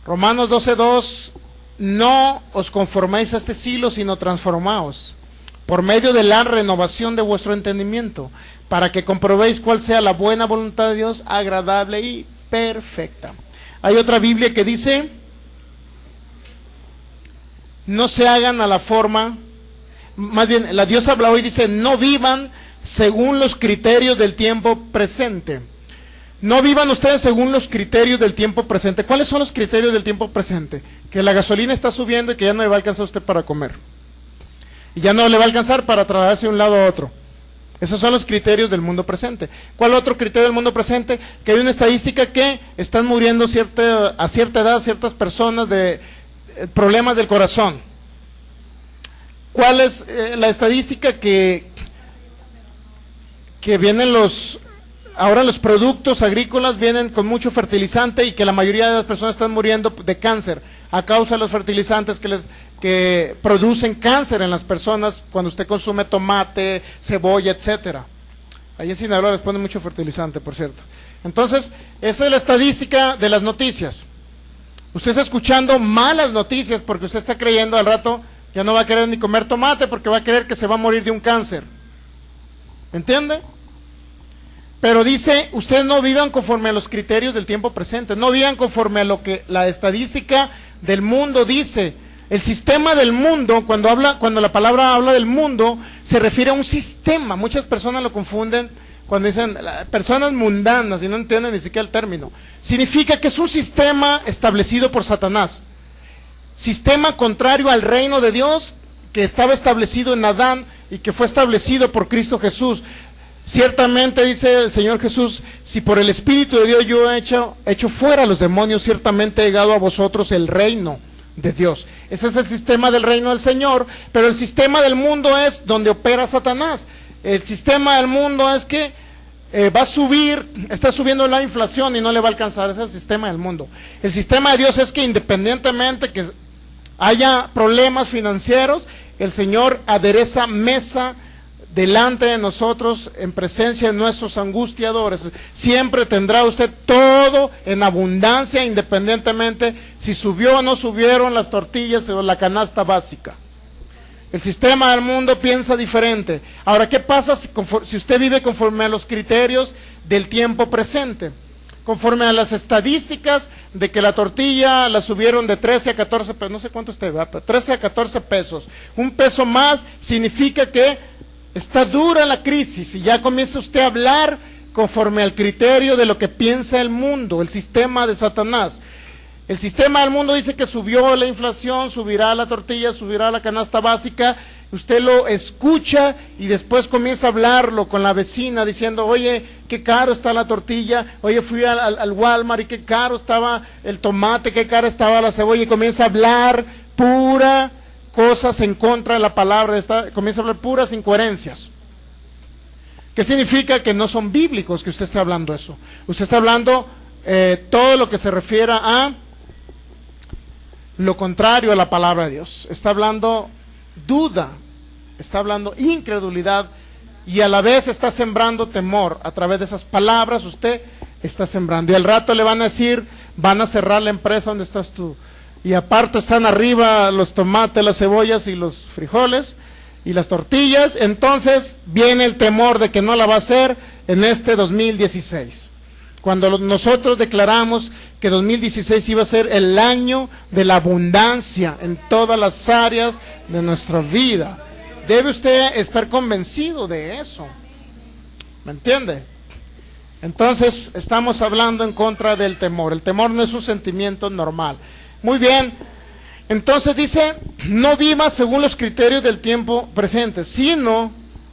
Romanos 12:2: no os conforméis a este siglo, sino transformaos por medio de la renovación de vuestro entendimiento, para que comprobéis cuál sea la buena voluntad de Dios, agradable y perfecta. Hay otra Biblia que dice: no se hagan a la forma, más bien la Dios habla hoy, dice: no vivan según los criterios del tiempo presente. No vivan ustedes según los criterios del tiempo presente. ¿Cuáles son los criterios del tiempo presente? Que la gasolina está subiendo y que ya no le va a alcanzar a usted para comer. Y ya no le va a alcanzar para trasladarse de un lado a otro. Esos son los criterios del mundo presente. ¿Cuál otro criterio del mundo presente? Que hay una estadística que están muriendo a cierta edad ciertas personas de problemas del corazón. ¿Cuál es la estadística? Que vienen ahora los productos agrícolas vienen con mucho fertilizante y que la mayoría de las personas están muriendo de cáncer a causa de los fertilizantes que producen cáncer en las personas cuando usted consume tomate, cebolla, etcétera. Ahí en Sinaloa les ponen mucho fertilizante, por cierto. Entonces, esa es la estadística de las noticias. Usted está escuchando malas noticias porque usted está creyendo al rato ya no va a querer ni comer tomate porque va a creer que se va a morir de un cáncer. ¿Entiende? Pero dice, ustedes no vivan conforme a los criterios del tiempo presente, no vivan conforme a lo que la estadística del mundo dice. El sistema del mundo, cuando la palabra habla del mundo, se refiere a un sistema. Muchas personas lo confunden cuando dicen personas mundanas y no entienden ni siquiera el término. Significa que es un sistema establecido por Satanás. Sistema contrario al reino de Dios que estaba establecido en Adán y que fue establecido por Cristo Jesús. Ciertamente, dice el Señor Jesús, si por el Espíritu de Dios yo he hecho fuera a los demonios, ciertamente he llegado a vosotros el reino de Dios. Ese es el sistema del reino del Señor, pero el sistema del mundo es donde opera Satanás. El sistema del mundo es que va a subir, está subiendo la inflación y no le va a alcanzar. Ese es el sistema del mundo. El sistema de Dios es que independientemente que haya problemas financieros, el Señor adereza mesa delante de nosotros en presencia de nuestros angustiadores. Siempre tendrá usted todo en abundancia, independientemente si subió o no subieron las tortillas o la canasta básica. El sistema del mundo piensa diferente. Ahora, ¿qué pasa si usted vive conforme a los criterios del tiempo presente? Conforme a las estadísticas de que la tortilla la subieron de 13 a 14 pesos, no sé cuánto usted va, pero 13 a 14 pesos. Un peso más significa que está dura la crisis y ya comienza usted a hablar conforme al criterio de lo que piensa el mundo, el sistema de Satanás. El sistema del mundo dice que subió la inflación, subirá la tortilla, subirá la canasta básica. Usted lo escucha y después comienza a hablarlo con la vecina diciendo: oye, qué caro está la tortilla, oye, fui al Walmart y qué caro estaba el tomate, qué cara estaba la cebolla, y comienza a hablar pura cosas en contra de la palabra, comienza a hablar puras incoherencias. ¿Qué significa? Que no son bíblicos que usted esté hablando eso. Usted está hablando todo lo que se refiera a lo contrario a la palabra de Dios. Está hablando duda, está hablando incredulidad y a la vez está sembrando temor. A través de esas palabras usted está sembrando. Y al rato le van a decir, van a cerrar la empresa donde estás tú. Y aparte están arriba los tomates, las cebollas y los frijoles y las tortillas. Entonces viene el temor de que no la va a hacer en este 2016. Cuando nosotros declaramos que 2016 iba a ser el año de la abundancia en todas las áreas de nuestra vida. Debe usted estar convencido de eso. ¿Me entiende? Entonces, estamos hablando en contra del temor. El temor no es un sentimiento normal. Muy bien. Entonces dice, no viva según los criterios del tiempo presente, sino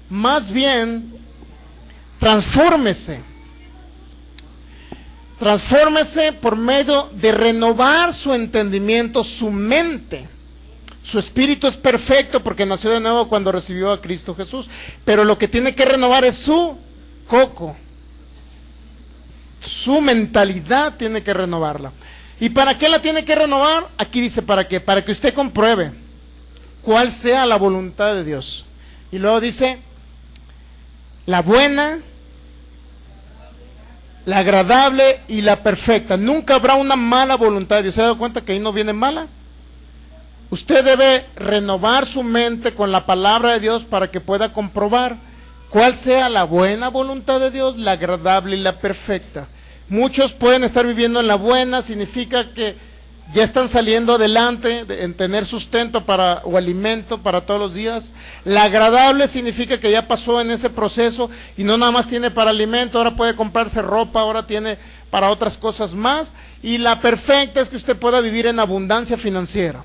más bien transfórmese. Transfórmese por medio de renovar su entendimiento, su mente. Su espíritu es perfecto porque nació de nuevo cuando recibió a Cristo Jesús. Pero lo que tiene que renovar es su coco. Su mentalidad tiene que renovarla. ¿Y para qué la tiene que renovar? Aquí dice, ¿para qué? Para que usted compruebe cuál sea la voluntad de Dios. Y luego dice, la buena, la agradable y la perfecta. Nunca habrá una mala voluntad de Dios. ¿Se ha dado cuenta que ahí no viene mala? Usted debe renovar su mente con la palabra de Dios para que pueda comprobar cuál sea la buena voluntad de Dios, la agradable y la perfecta. Muchos pueden estar viviendo en la buena, significa que ya están saliendo adelante en tener sustento o alimento para todos los días. La agradable significa que ya pasó en ese proceso y no nada más tiene para alimento, ahora puede comprarse ropa, ahora tiene para otras cosas más. Y la perfecta es que usted pueda vivir en abundancia financiera.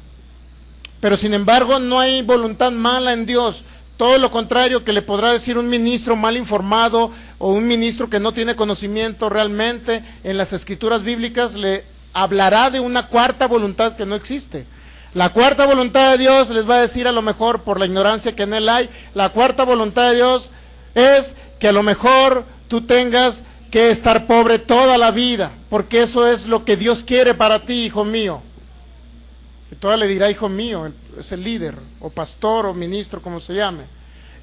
Pero sin embargo no hay voluntad mala en Dios. Todo lo contrario que le podrá decir un ministro mal informado o un ministro que no tiene conocimiento realmente en las escrituras bíblicas, le hablará de una cuarta voluntad que no existe. La cuarta voluntad de Dios les va a decir, a lo mejor por la ignorancia que en él hay, la cuarta voluntad de Dios es que a lo mejor tú tengas que estar pobre toda la vida, porque eso es lo que Dios quiere para ti, hijo mío. Y todavía le dirá hijo mío, es el líder, o pastor, o ministro, como se llame.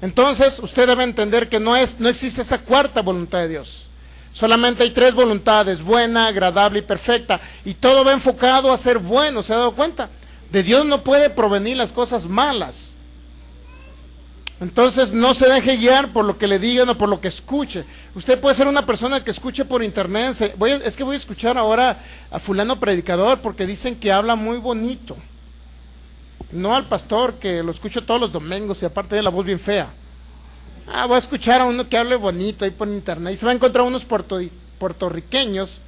Entonces, usted debe entender que no existe esa cuarta voluntad de Dios. Solamente hay tres voluntades, buena, agradable y perfecta. Y todo va enfocado a ser bueno, ¿se ha dado cuenta? De Dios no puede provenir las cosas malas. Entonces, no se deje guiar por lo que le digan o por lo que escuche. Usted puede ser una persona que escuche por internet. Es que voy a escuchar ahora a fulano predicador porque dicen que habla muy bonito. No al pastor, que lo escucho todos los domingos y aparte de la voz bien fea. Voy a escuchar a uno que hable bonito ahí por internet. Y se va a encontrar unos puertorriqueños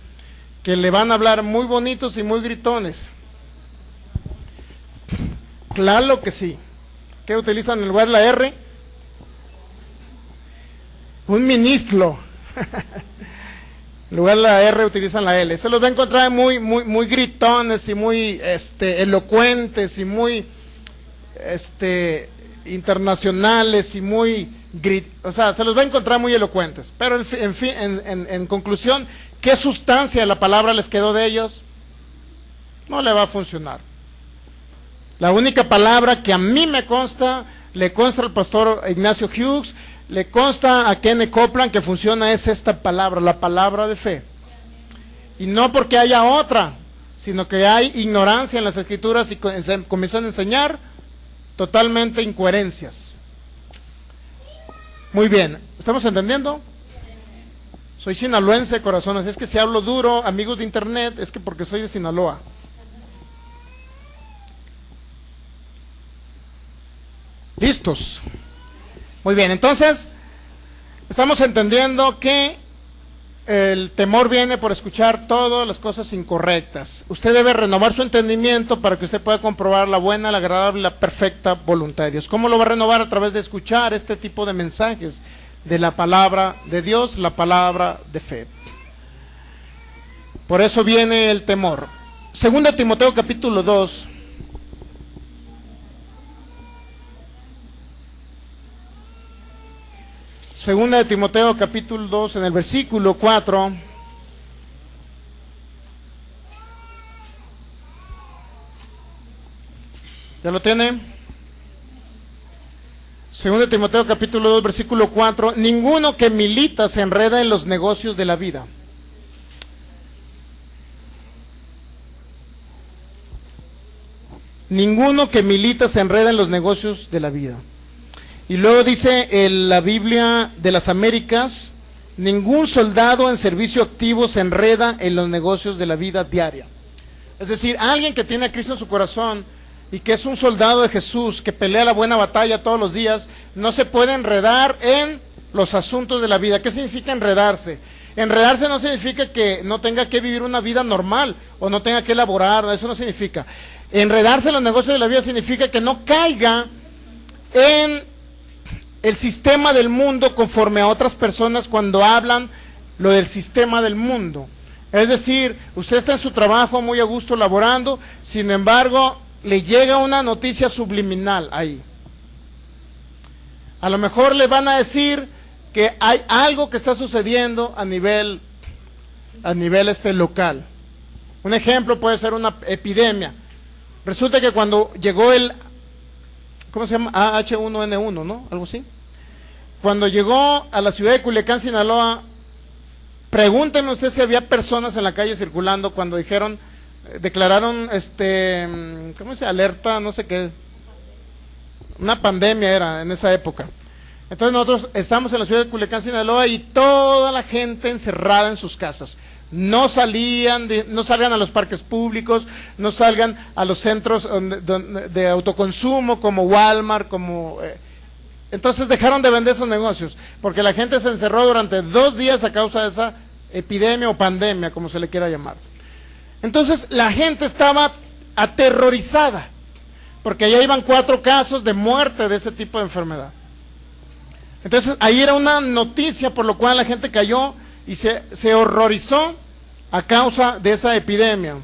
que le van a hablar muy bonitos y muy gritones. Claro que sí. ¿Qué utilizan en lugar de la R? Un ministro. En lugar de la R utilizan la L. Se los va a encontrar muy gritones y muy elocuentes y muy internacionales y muy o sea, se los va a encontrar muy elocuentes. Pero en conclusión, ¿qué sustancia de la palabra les quedó de ellos? No le va a funcionar. La única palabra que a mí me consta, le consta al pastor Ignacio Hughes, le consta a Kenneth Copeland que funciona es esta palabra, la palabra de fe. Y no porque haya otra, sino que hay ignorancia en las escrituras y comienzan a enseñar totalmente incoherencias. Muy bien, ¿estamos entendiendo? Soy sinaloense de corazón, así es que si hablo duro, amigos de internet, es que porque soy de Sinaloa. ¿Listos? Muy bien, entonces estamos entendiendo que el temor viene por escuchar todas las cosas incorrectas. Usted debe renovar su entendimiento para que usted pueda comprobar la buena, la agradable, la perfecta voluntad de Dios. ¿Cómo lo va a renovar? A través de escuchar este tipo de mensajes de la palabra de Dios, la palabra de fe. Por eso viene el temor. Segunda de Timoteo capítulo 2. Segunda de Timoteo capítulo 2 en el versículo 4. ¿Ya lo tiene? Segunda de Timoteo capítulo 2 versículo 4. Ninguno que milita se enreda en los negocios de la vida. Ninguno que milita se enreda en los negocios de la vida. Y luego dice en la Biblia de las Américas, ningún soldado en servicio activo se enreda en los negocios de la vida diaria. Es decir, alguien que tiene a Cristo en su corazón y que es un soldado de Jesús, que pelea la buena batalla todos los días, no se puede enredar en los asuntos de la vida. ¿Qué significa enredarse? Enredarse no significa que no tenga que vivir una vida normal o no tenga que elaborar, eso no significa. Enredarse en los negocios de la vida significa que no caiga en el sistema del mundo conforme a otras personas cuando hablan lo del sistema del mundo. Es decir, usted está en su trabajo muy a gusto laborando, sin embargo, le llega una noticia subliminal ahí. A lo mejor le van a decir que hay algo que está sucediendo a nivel local. Un ejemplo puede ser una epidemia. Resulta que cuando llegó el, ¿cómo se llama? H1N1, ¿no? Algo así. Cuando llegó a la ciudad de Culiacán, Sinaloa, pregúnteme usted si había personas en la calle circulando cuando dijeron, declararon, ¿cómo se llama? Alerta, no sé qué. Una pandemia era en esa época. Entonces nosotros estamos en la ciudad de Culiacán, Sinaloa, y toda la gente encerrada en sus casas. No salían a los parques públicos, no salgan a los centros de autoconsumo como Walmart, entonces dejaron de vender esos negocios, porque la gente se encerró durante 2 días a causa de esa epidemia o pandemia, como se le quiera llamar. Entonces la gente estaba aterrorizada, porque allá iban 4 casos de muerte de ese tipo de enfermedad. Entonces ahí era una noticia por lo cual la gente cayó y se horrorizó a causa de esa epidemia.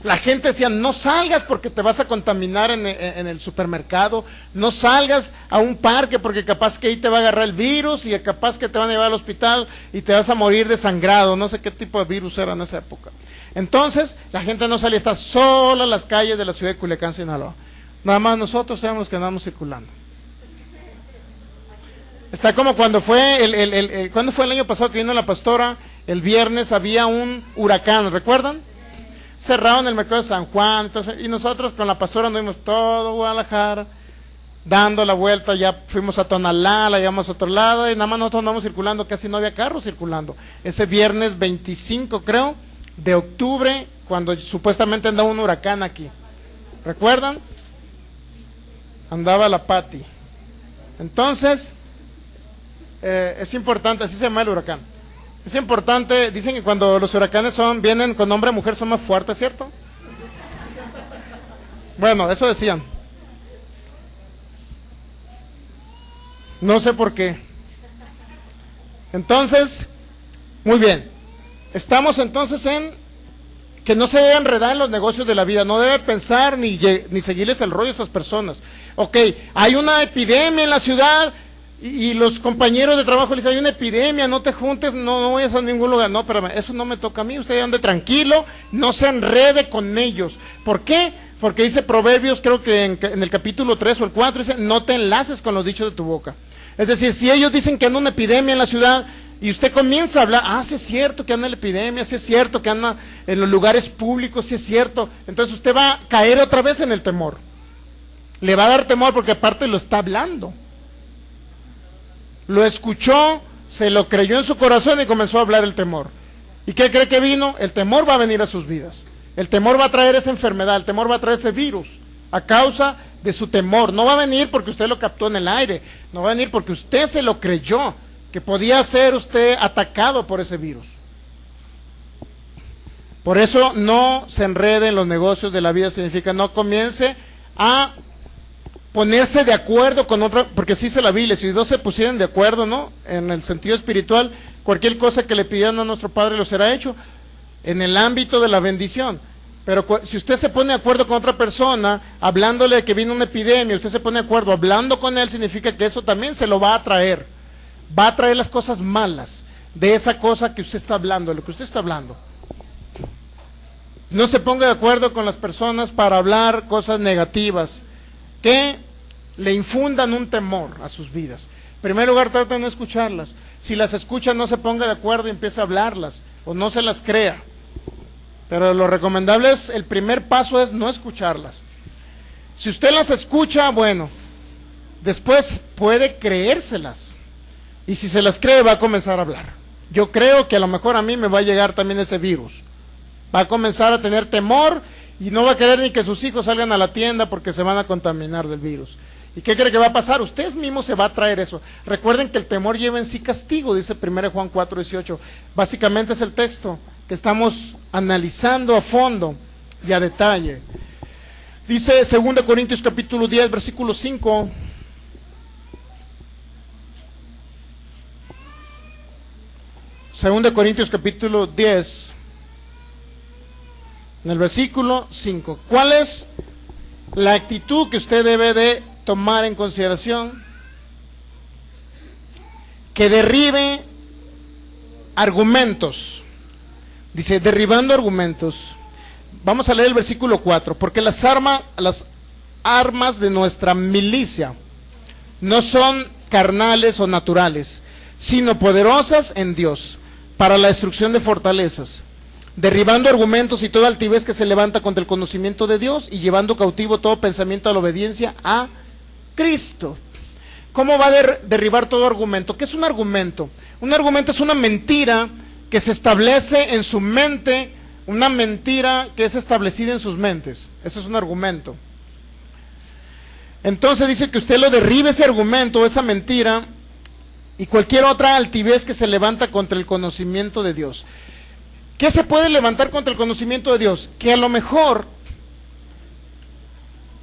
La gente decía, no salgas porque te vas a contaminar en el supermercado, no salgas a un parque porque capaz que ahí te va a agarrar el virus y capaz que te van a llevar al hospital y te vas a morir desangrado, no sé qué tipo de virus era en esa época. Entonces la gente no salía, está sola en las calles de la ciudad de Culiacán, Sinaloa. Nada más nosotros éramos los que andamos circulando. Está como cuando fue ¿cuándo fue el año pasado que vino la pastora? El viernes había un huracán, ¿recuerdan? Cerraron el mercado de San Juan, entonces, y nosotros con la pastora anduvimos todo Guadalajara, dando la vuelta, ya fuimos a Tonalá, la llevamos a otro lado, y nada más nosotros andamos circulando, casi no había carros circulando. Ese viernes 25, creo, de octubre, cuando supuestamente andaba un huracán aquí. ¿Recuerdan? Andaba la Pati. Entonces, es importante, así se llama el huracán. Es importante, dicen que cuando los huracanes vienen con hombre y mujer son más fuertes, ¿cierto? Bueno, eso decían. No sé por qué. Entonces, muy bien. Estamos entonces en que no se debe enredar en los negocios de la vida, no debe pensar ni seguirles el rollo a esas personas. Ok, hay una epidemia en la ciudad, y los compañeros de trabajo le dicen, hay una epidemia, no te juntes, no vayas a ningún lugar. No, pero eso no me toca a mí, usted ande tranquilo, no se enrede con ellos. ¿Por qué? Porque dice Proverbios, creo que en el capítulo 3 o el 4, dice, no te enlaces con los dichos de tu boca. Es decir, si ellos dicen que anda una epidemia en la ciudad, y usted comienza a hablar, sí es cierto que anda la epidemia, sí es cierto que anda en los lugares públicos, sí es cierto, entonces usted va a caer otra vez en el temor. Le va a dar temor porque aparte lo está hablando. Lo escuchó, se lo creyó en su corazón y comenzó a hablar el temor. ¿Y qué cree que vino? El temor va a venir a sus vidas. El temor va a traer esa enfermedad, el temor va a traer ese virus a causa de su temor. No va a venir porque usted lo captó en el aire, no va a venir porque usted se lo creyó, que podía ser usted atacado por ese virus. Por eso no se enrede en los negocios de la vida, significa no comience a ponerse de acuerdo con otra, porque sí dice la Biblia, si dos se pusieran de acuerdo, ¿no? En el sentido espiritual, cualquier cosa que le pidieran a nuestro Padre lo será hecho, en el ámbito de la bendición. Pero si usted se pone de acuerdo con otra persona, hablándole de que viene una epidemia, usted se pone de acuerdo, hablando con él, significa que eso también se lo va a traer las cosas malas de esa cosa que usted está hablando, de lo que usted está hablando. No se ponga de acuerdo con las personas para hablar cosas negativas que le infundan un temor a sus vidas. En primer lugar, trata de no escucharlas. Si las escucha, no se ponga de acuerdo y empiece a hablarlas, o no se las crea. Pero lo recomendable es, el primer paso es no escucharlas. Si usted las escucha, bueno, después puede creérselas. Y si se las cree, va a comenzar a hablar. Yo creo que a lo mejor a mí me va a llegar también ese virus. Va a comenzar a tener temor y no va a querer ni que sus hijos salgan a la tienda porque se van a contaminar del virus. ¿Y qué cree que va a pasar? Usted mismo se va a traer eso. Recuerden que el temor lleva en sí castigo, dice 1 Juan 4:18. Básicamente es el texto que estamos analizando a fondo y a detalle. Dice 2 Corintios capítulo 10, versículo 5. Segunda de Corintios capítulo 10, en el versículo 5. ¿Cuál es la actitud que usted debe de tomar en consideración? Que derribe argumentos. Dice, derribando argumentos. Vamos a leer el versículo 4. Porque las armas de nuestra milicia no son carnales o naturales, sino poderosas en Dios, para la destrucción de fortalezas, derribando argumentos y toda altivez que se levanta contra el conocimiento de Dios, y llevando cautivo todo pensamiento a la obediencia a Cristo. ¿Cómo va a derribar todo argumento? ¿Qué es un argumento? Un argumento es una mentira que se establece en su mente, una mentira que es establecida en sus mentes. Eso es un argumento. Entonces dice que usted lo derribe ese argumento, esa mentira, y cualquier otra altivez que se levanta contra el conocimiento de Dios. ¿Qué se puede levantar contra el conocimiento de Dios? Que a lo mejor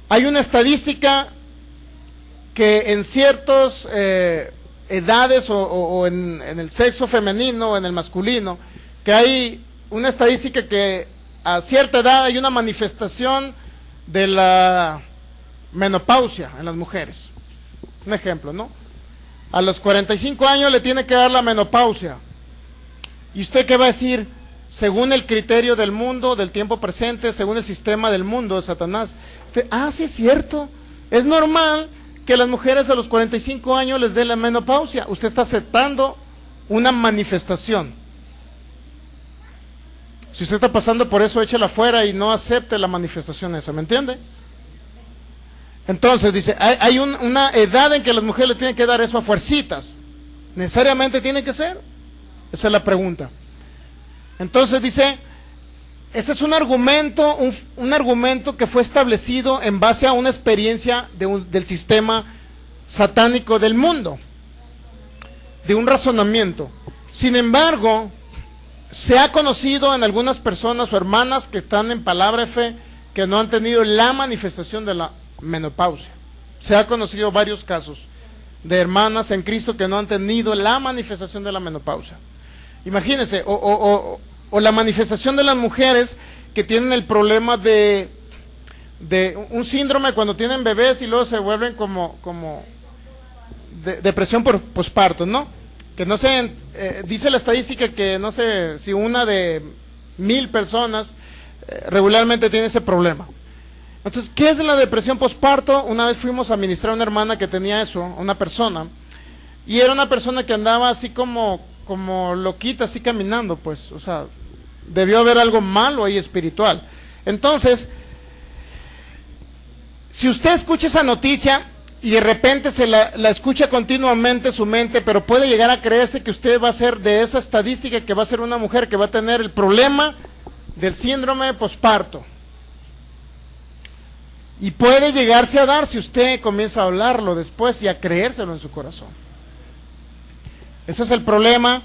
hay una estadística que en ciertas edades o en el sexo femenino o en el masculino, que hay una estadística que a cierta edad hay una manifestación de la menopausia en las mujeres. Un ejemplo, ¿no? A los 45 años le tiene que dar la menopausia. ¿Y usted qué va a decir? Según el criterio del mundo, del tiempo presente, según el sistema del mundo de Satanás. Usted, sí es cierto, es normal que las mujeres a los 45 años les dé la menopausia. Usted está aceptando una manifestación. Si usted está pasando por eso, échela fuera y no acepte la manifestación esa, ¿me entiende? Entonces dice, hay una edad en que las mujeres le tienen que dar eso a fuercitas. ¿Necesariamente tiene que ser? Esa es la pregunta. Entonces dice, ese es un argumento, un argumento que fue establecido en base a una experiencia del sistema satánico del mundo, de un razonamiento. Sin embargo, se ha conocido en algunas personas o hermanas que están en palabra de fe que no han tenido la manifestación de la menopausia. Se ha conocido varios casos de hermanas en Cristo que no han tenido la manifestación de la menopausia. Imagínense, o la manifestación de las mujeres que tienen el problema de un síndrome cuando tienen bebés y luego se vuelven como depresión por posparto, ¿no? Que no sé, dice la estadística que no sé si una de 1000 personas regularmente tiene ese problema. Entonces, ¿qué es la depresión posparto? Una vez fuimos a ministrar a una hermana que tenía eso, una persona, y era una persona que andaba así como loquita, así caminando, pues, o sea, debió haber algo malo ahí espiritual. Entonces, si usted escucha esa noticia y de repente se la escucha continuamente su mente, pero puede llegar a creerse que usted va a ser de esa estadística, que va a ser una mujer que va a tener el problema del síndrome posparto. Y puede llegarse a dar si usted comienza a hablarlo después y a creérselo en su corazón. Ese es el problema.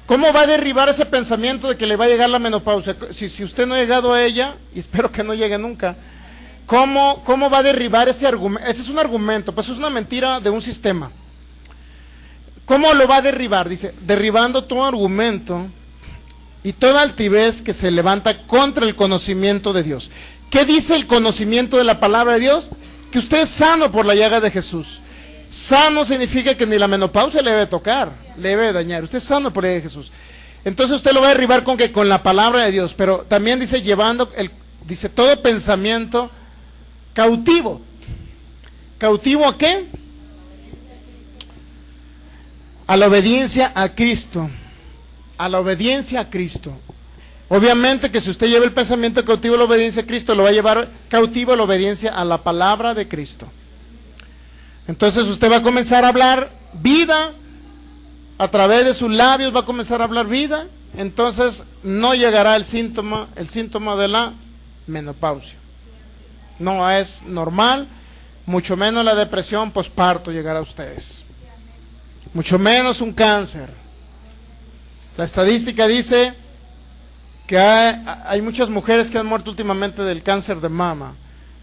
¿Cómo va a derribar ese pensamiento de que le va a llegar la menopausia? Si usted no ha llegado a ella, y espero que no llegue nunca, ¿cómo va a derribar ese argumento? Ese es un argumento, pues es una mentira de un sistema. ¿Cómo lo va a derribar? Dice, derribando todo argumento y toda altivez que se levanta contra el conocimiento de Dios. ¿Qué dice el conocimiento de la palabra de Dios? Que usted es sano por la llaga de Jesús. Sano significa que ni la menopausia le debe tocar, le debe dañar. Usted es sano por la llaga de Jesús. Entonces usted lo va a derribar con que con la palabra de Dios, pero también dice dice todo pensamiento cautivo. ¿Cautivo a qué? A la obediencia a Cristo. A la obediencia a Cristo. Obviamente que si usted lleva el pensamiento cautivo a la obediencia a Cristo, lo va a llevar cautivo a la obediencia a la palabra de Cristo. Entonces usted va a comenzar a hablar vida, a través de sus labios va a comenzar a hablar vida entonces no llegará el síntoma de la menopausia. No es normal, mucho menos la depresión posparto llegará a ustedes, mucho menos un cáncer. La estadística dice que hay muchas mujeres que han muerto últimamente del cáncer de mama.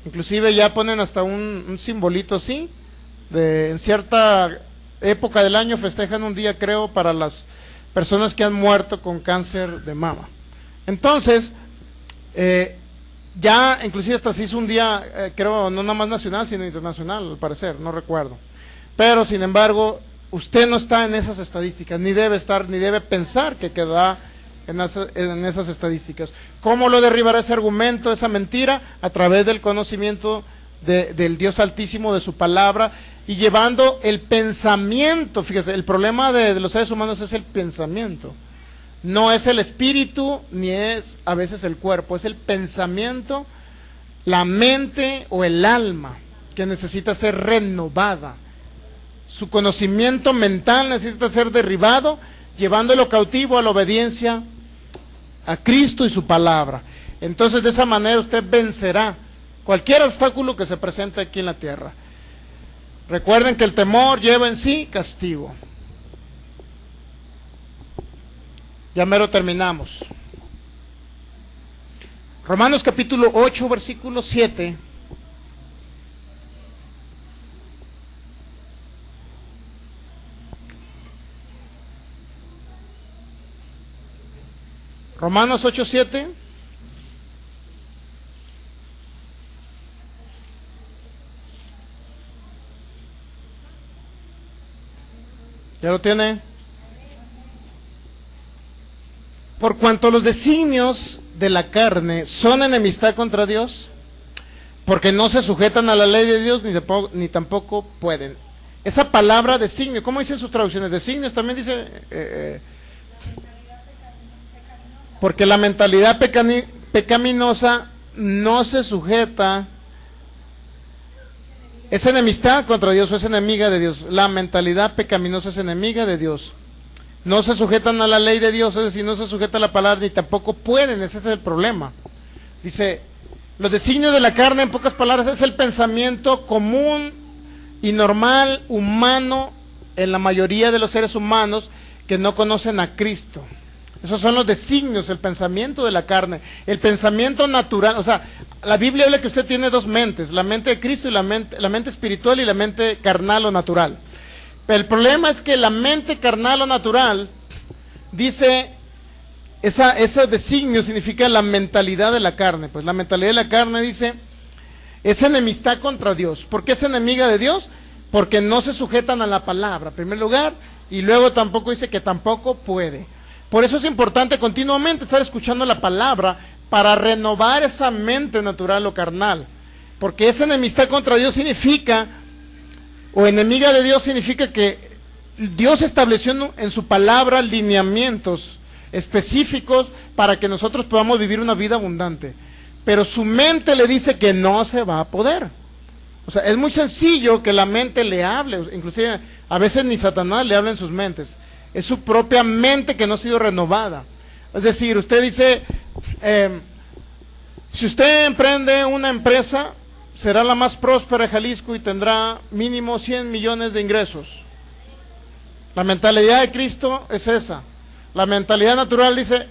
Inclusive ya ponen hasta un simbolito así, en cierta época del año festejan un día, creo, para las personas que han muerto con cáncer de mama. Entonces, ya inclusive hasta se hizo un día, creo, no nada más nacional, sino internacional, al parecer, no recuerdo. Pero, sin embargo, usted no está en esas estadísticas, ni debe estar, ni debe pensar que queda en esas estadísticas. ¿Cómo lo derribará ese argumento, esa mentira? A través del conocimiento del Dios Altísimo, de su palabra, y llevando el pensamiento. Fíjese, el problema de los seres humanos es el pensamiento, no es el espíritu, ni es a veces el cuerpo, es el pensamiento, la mente o el alma que necesita ser renovada. Su conocimiento mental necesita ser derribado, llevándolo cautivo a la obediencia a Cristo y su palabra. Entonces, de esa manera usted vencerá cualquier obstáculo que se presente aquí en la tierra. Recuerden que el temor lleva en sí castigo. Ya mero terminamos. Romanos capítulo 8, versículo 7. Romanos 8, 7. ¿Ya lo tiene? Por cuanto los designios de la carne son enemistad contra Dios, porque no se sujetan a la ley de Dios, ni tampoco pueden. Esa palabra designio, ¿cómo dicen sus traducciones? Designios también dice, porque la mentalidad pecaminosa no se sujeta, es enemistad contra Dios o es enemiga de Dios. La mentalidad pecaminosa es enemiga de Dios. No se sujetan a la ley de Dios, es decir, no se sujeta a la palabra, ni tampoco pueden. Ese es el problema. Dice, los designios de la carne, en pocas palabras, es el pensamiento común y normal, humano, en la mayoría de los seres humanos que no conocen a Cristo. Esos son los designios, el pensamiento de la carne, el pensamiento natural. O sea, la Biblia habla que usted tiene dos mentes, la mente de Cristo y la mente espiritual y la mente carnal o natural. Pero el problema es que la mente carnal o natural, dice, ese designio significa la mentalidad de la carne. Pues la mentalidad de la carne, dice, es enemistad contra Dios. ¿Por qué es enemiga de Dios? Porque no se sujetan a la palabra, en primer lugar, y luego tampoco dice que tampoco puede. Por eso es importante continuamente estar escuchando la palabra para renovar esa mente natural o carnal. Porque esa enemistad contra Dios significa, o enemiga de Dios significa que Dios estableció en su palabra lineamientos específicos para que nosotros podamos vivir una vida abundante. Pero su mente le dice que no se va a poder. O sea, es muy sencillo que la mente le hable, inclusive a veces ni Satanás le habla en sus mentes. Es su propia mente que no ha sido renovada. Es decir, usted dice, si usted emprende una empresa, será la más próspera de Jalisco y tendrá mínimo 100 millones de ingresos. La mentalidad de Cristo es esa. La mentalidad natural dice,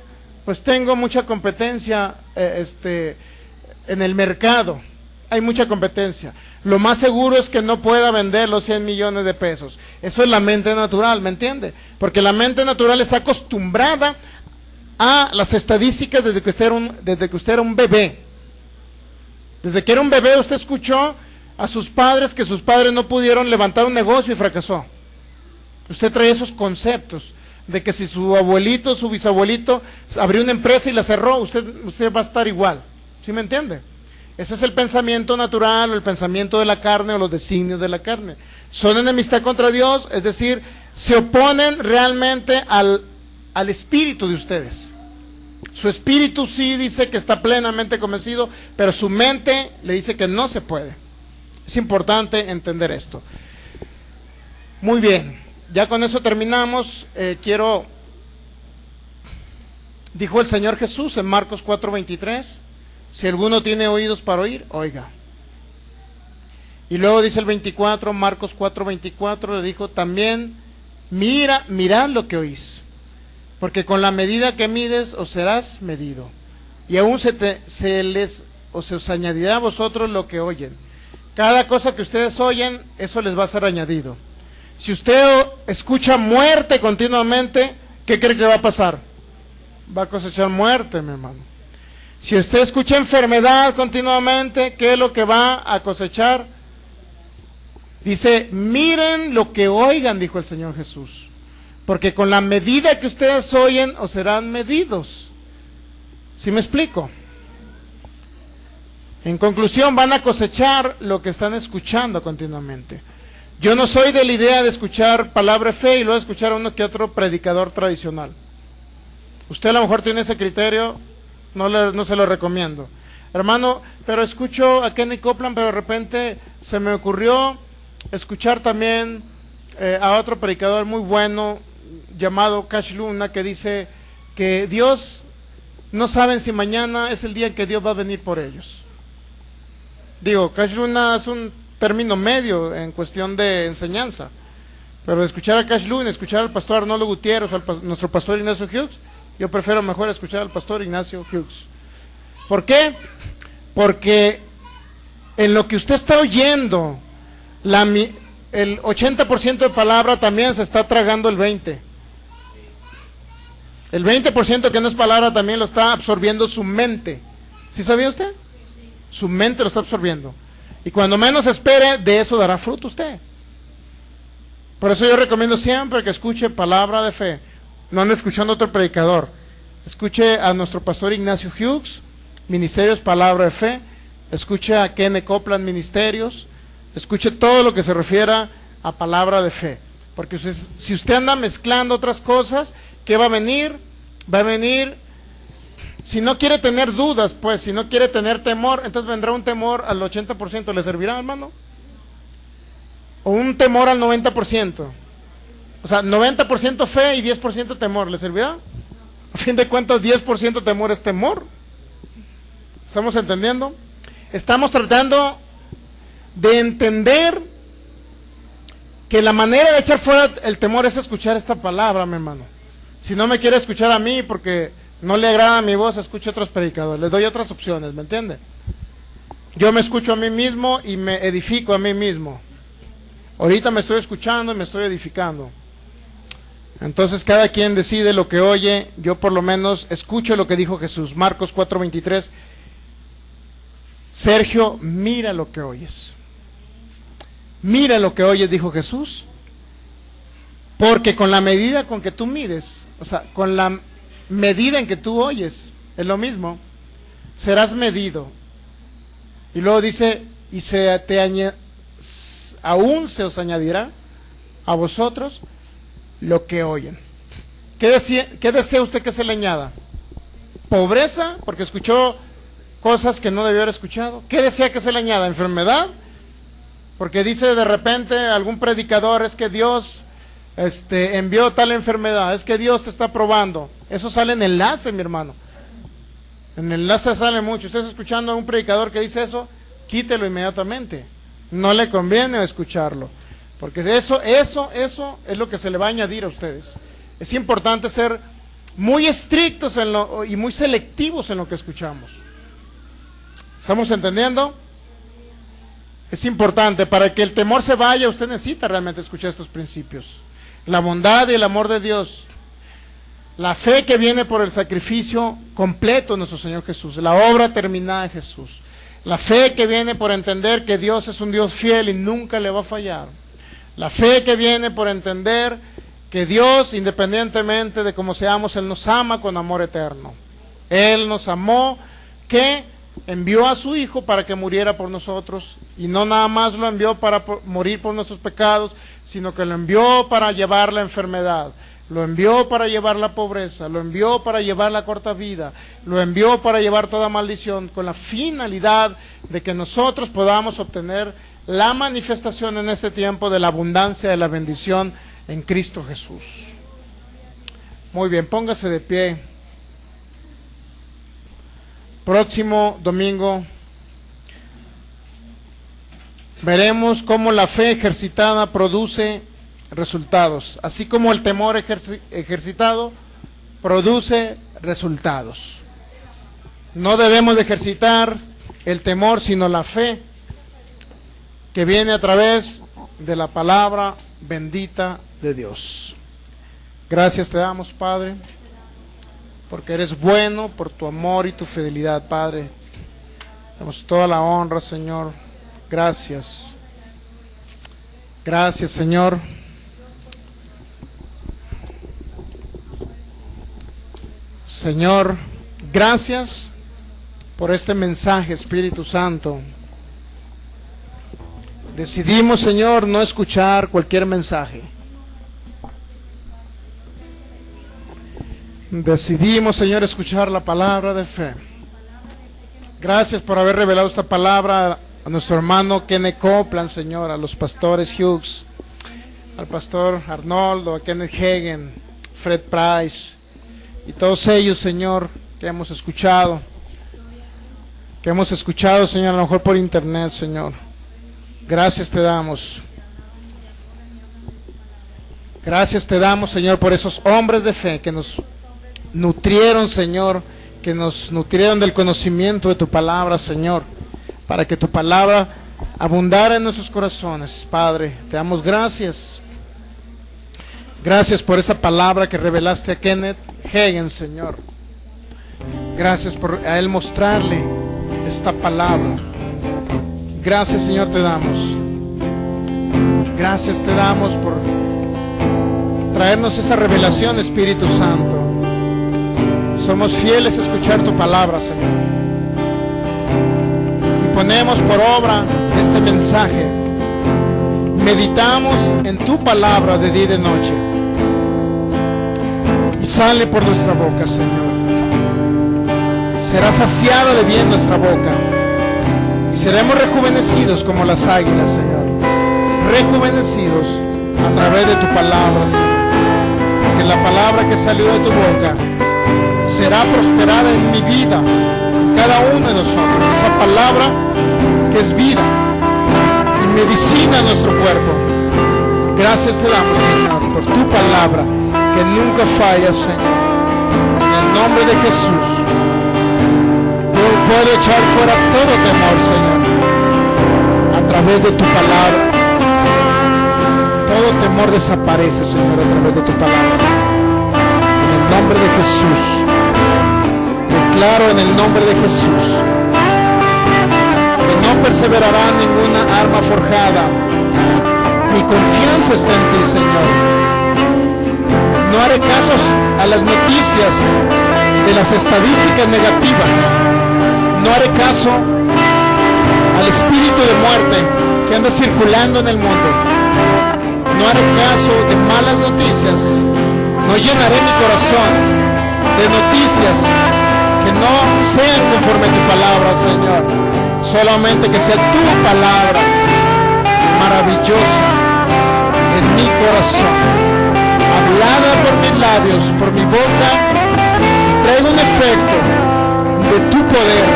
pues tengo mucha competencia en el mercado, hay mucha competencia. Lo más seguro es que no pueda vender los 100 millones de pesos. Eso es la mente natural, ¿me entiende? Porque la mente natural está acostumbrada a las estadísticas desde que usted era un bebé. Desde que era un bebé usted escuchó a sus padres que sus padres no pudieron levantar un negocio y fracasó. Usted trae esos conceptos de que si su abuelito, su bisabuelito abrió una empresa y la cerró, usted va a estar igual. ¿Sí me entiende? Ese es el pensamiento natural, o el pensamiento de la carne, o los designios de la carne. Son enemistad contra Dios, es decir, se oponen realmente al espíritu de ustedes. Su espíritu sí dice que está plenamente convencido, pero su mente le dice que no se puede. Es importante entender esto. Muy bien, ya con eso terminamos. Quiero Dijo el Señor Jesús en Marcos 4:23, si alguno tiene oídos para oír, oiga. Y luego dice el 24, Marcos 4:24, le dijo también, mirad lo que oís, porque con la medida que mides os serás medido, y aún se os añadirá a vosotros lo que oyen. Cada cosa que ustedes oyen, eso les va a ser añadido. Si usted escucha muerte continuamente, ¿qué cree que va a pasar? Va a cosechar muerte, mi hermano. Si usted escucha enfermedad continuamente, ¿qué es lo que va a cosechar? Dice, miren lo que oigan, dijo el Señor Jesús, porque con la medida que ustedes oyen, os serán medidos. ¿Sí me explico? En conclusión, van a cosechar lo que están escuchando continuamente. Yo no soy de la idea de escuchar palabra de fe y luego escuchar a uno que otro predicador tradicional. Usted a lo mejor tiene ese criterio, no se lo recomiendo. Hermano, pero escucho a Kenny Copeland, pero de repente se me ocurrió escuchar también a otro predicador muy bueno llamado Cash Luna, que dice que Dios, no saben si mañana es el día en que Dios va a venir por ellos. Digo, Cash Luna es un término medio en cuestión de enseñanza, pero escuchar a Cash Luna, escuchar al pastor Arnoldo Gutiérrez, nuestro pastor Ignacio Hughes, yo prefiero mejor escuchar al pastor Ignacio Hughes. ¿Por qué? Porque en lo que usted está oyendo, el 80% de palabra también se está tragando el 20%. El 20% que no es palabra también lo está absorbiendo su mente. ¿Sí sabía usted? Su mente lo está absorbiendo. Y cuando menos espere, de eso dará fruto usted. Por eso yo recomiendo siempre que escuche palabra de fe. No ande escuchando a otro predicador. Escuche a nuestro pastor Ignacio Hughes, Ministerios Palabra de Fe. Escuche a Kenny Copeland, Ministerios. Escuche todo lo que se refiera a palabra de fe. Porque si usted anda mezclando otras cosas, ¿qué va a venir? Va a venir, si no quiere tener dudas, pues, si no quiere tener temor, entonces vendrá un temor al 80%. ¿Le servirá, hermano? O un temor al 90%. O sea, 90% fe y 10% temor. ¿Le servirá? A fin de cuentas, 10% temor es temor. ¿Estamos entendiendo? Estamos tratando de entender que la manera de echar fuera el temor es escuchar esta palabra, mi hermano. Si no me quiere escuchar a mí porque no le agrada mi voz, escuche a otros predicadores. Les doy otras opciones, ¿me entiende? Yo me escucho a mí mismo y me edifico a mí mismo. Ahorita me estoy escuchando y me estoy edificando. Entonces cada quien decide lo que oye. Yo por lo menos escucho lo que dijo Jesús. Marcos 4:23. Sergio, mira lo que oyes. Mira lo que oyes, dijo Jesús. Porque con la medida con que tú mides, o sea, con la medida en que tú oyes, es lo mismo, serás medido. Y luego dice, y aún se os añadirá a vosotros lo que oyen. ¿Qué desea usted que se le añada? ¿Pobreza? Porque escuchó cosas que no debió haber escuchado. ¿Qué desea que se le añada? ¿Enfermedad? Porque dice de repente algún predicador, es que Dios envió tal enfermedad, es que Dios te está probando. Eso sale en enlace, mi hermano. En enlace sale mucho. Usted está escuchando a un predicador que dice eso, quítelo inmediatamente. No le conviene escucharlo. Porque eso es lo que se le va a añadir a ustedes. Es importante ser muy estrictos y muy selectivos en lo que escuchamos. ¿Estamos entendiendo? Es importante, para que el temor se vaya, usted necesita realmente escuchar estos principios. La bondad y el amor de Dios. La fe que viene por el sacrificio completo de nuestro Señor Jesús. La obra terminada de Jesús. La fe que viene por entender que Dios es un Dios fiel y nunca le va a fallar. La fe que viene por entender que Dios, independientemente de cómo seamos, Él nos ama con amor eterno. Él nos amó, que envió a su Hijo para que muriera por nosotros, y no nada más lo envió para morir por nuestros pecados, sino que lo envió para llevar la enfermedad, lo envió para llevar la pobreza, lo envió para llevar la corta vida, lo envió para llevar toda maldición, con la finalidad de que nosotros podamos obtener la manifestación en este tiempo de la abundancia de la bendición en Cristo Jesús. Muy bien, póngase de pie. próximo domingo veremos cómo la fe ejercitada produce resultados, así como el temor ejercitado produce resultados. No debemos de ejercitar el temor, sino la fe que viene a través de la palabra bendita de Dios. Gracias te damos, Padre, porque eres bueno, por tu amor y tu fidelidad, Padre. Damos toda la honra, Señor. Gracias. Gracias, Señor. Señor, gracias por este mensaje, Espíritu Santo. Decidimos, Señor, no escuchar cualquier mensaje. Decidimos, Señor, escuchar la palabra de fe. Gracias por haber revelado esta palabra a nuestro hermano Kenneth Copeland, Señor, a los pastores Hughes, al pastor Arnoldo, a Kenneth Hagin, Fred Price y todos ellos, Señor, que hemos escuchado, Señor, a lo mejor por internet, Señor. Gracias te damos. Gracias te damos, Señor, por esos hombres de fe que nos nutrieron, Señor, que nos nutrieron del conocimiento de tu palabra, Señor, para que tu palabra abundara en nuestros corazones. Padre, te damos gracias. Gracias por esa palabra que revelaste a Kenneth Hagin, Señor. Gracias por a él mostrarle esta palabra. Gracias, Señor, te damos. Gracias te damos por traernos esa revelación, Espíritu Santo. Somos fieles a escuchar tu palabra, Señor. Y ponemos por obra este mensaje. Meditamos en tu palabra de día y de noche. Y sale por nuestra boca, Señor. Será saciada de bien nuestra boca. Y seremos rejuvenecidos como las águilas, Señor. Rejuvenecidos a través de tu palabra, Señor. Que la palabra que salió de tu boca será prosperada en mi vida, en cada uno de nosotros. Esa palabra que es vida y medicina a nuestro cuerpo. Gracias te damos, Señor, por tu palabra que nunca falla, Señor. En el nombre de Jesús, yo puedo echar fuera todo temor, Señor, a través de tu palabra. Todo temor desaparece, Señor, a través de tu palabra. En el nombre de Jesús. Declaro en el nombre de Jesús que no perseverará ninguna arma forjada. Mi confianza está en ti, Señor. No haré caso a las noticias de las estadísticas negativas. No haré caso al espíritu de muerte que anda circulando en el mundo. No haré caso de malas noticias. No llenaré mi corazón de noticias que no sean conforme a tu palabra, Señor. Solamente que sea tu palabra maravillosa en mi corazón, hablada por mis labios, por mi boca, y traiga un efecto de tu poder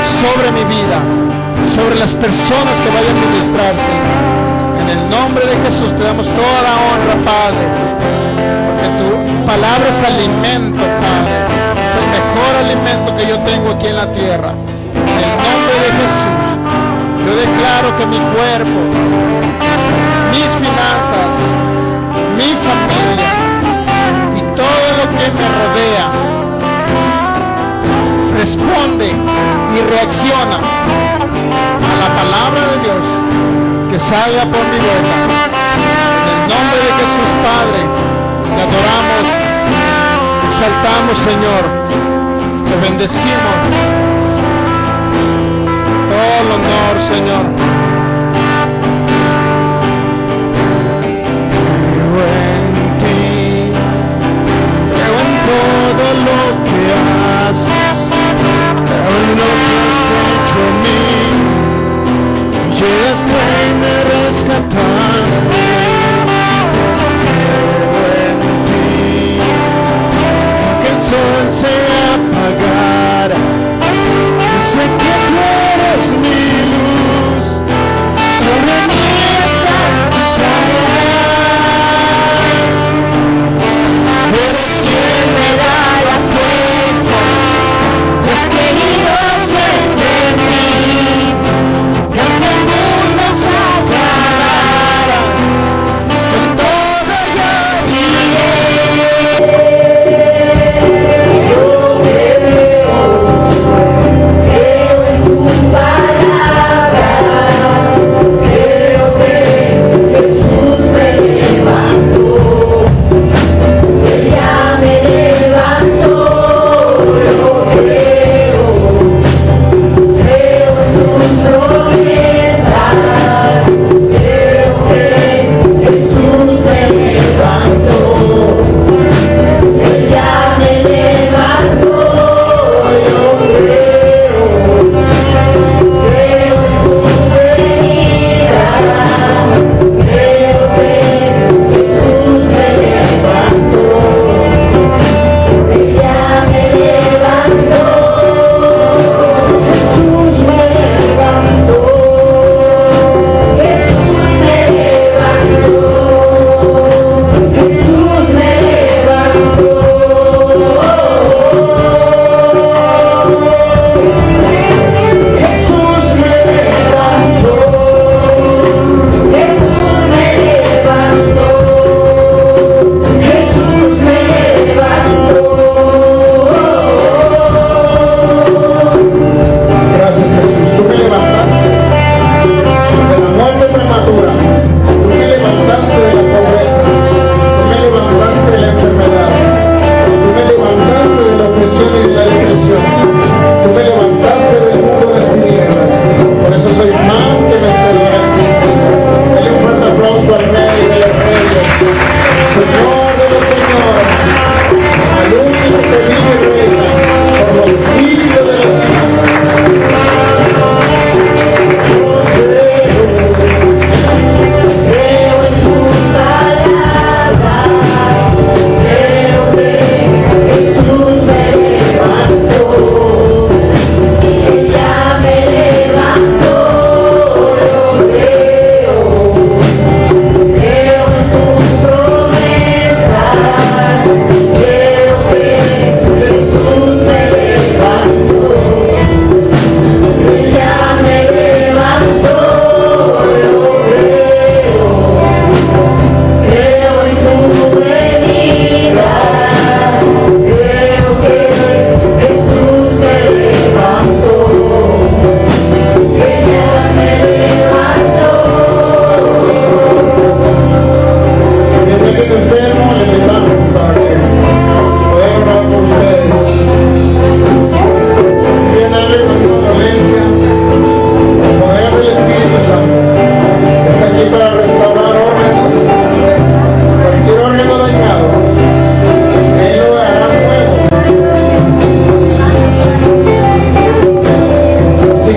sobre mi vida, sobre las personas que vayan a ministrarse. En el nombre de Jesús te damos toda la honra, Padre, porque tu palabra es alimento, Padre. Es el mejor alimento que yo tengo aquí en la tierra. En el nombre de Jesús, yo declaro que mi cuerpo, mis finanzas, mi familia y todo lo que me rodea responde y reacciona a la palabra de Dios que salga por mi boca. En el nombre de Jesús, Padre, te adoramos, te exaltamos, Señor, te bendecimos. Todo el honor, Señor. Creo en ti, creo en todo lo que haces, creo en lo que has hecho en mí. Llegaste y me rescataste. Creo en ti, aunque el sol se apagara,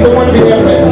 tomó el video, pues.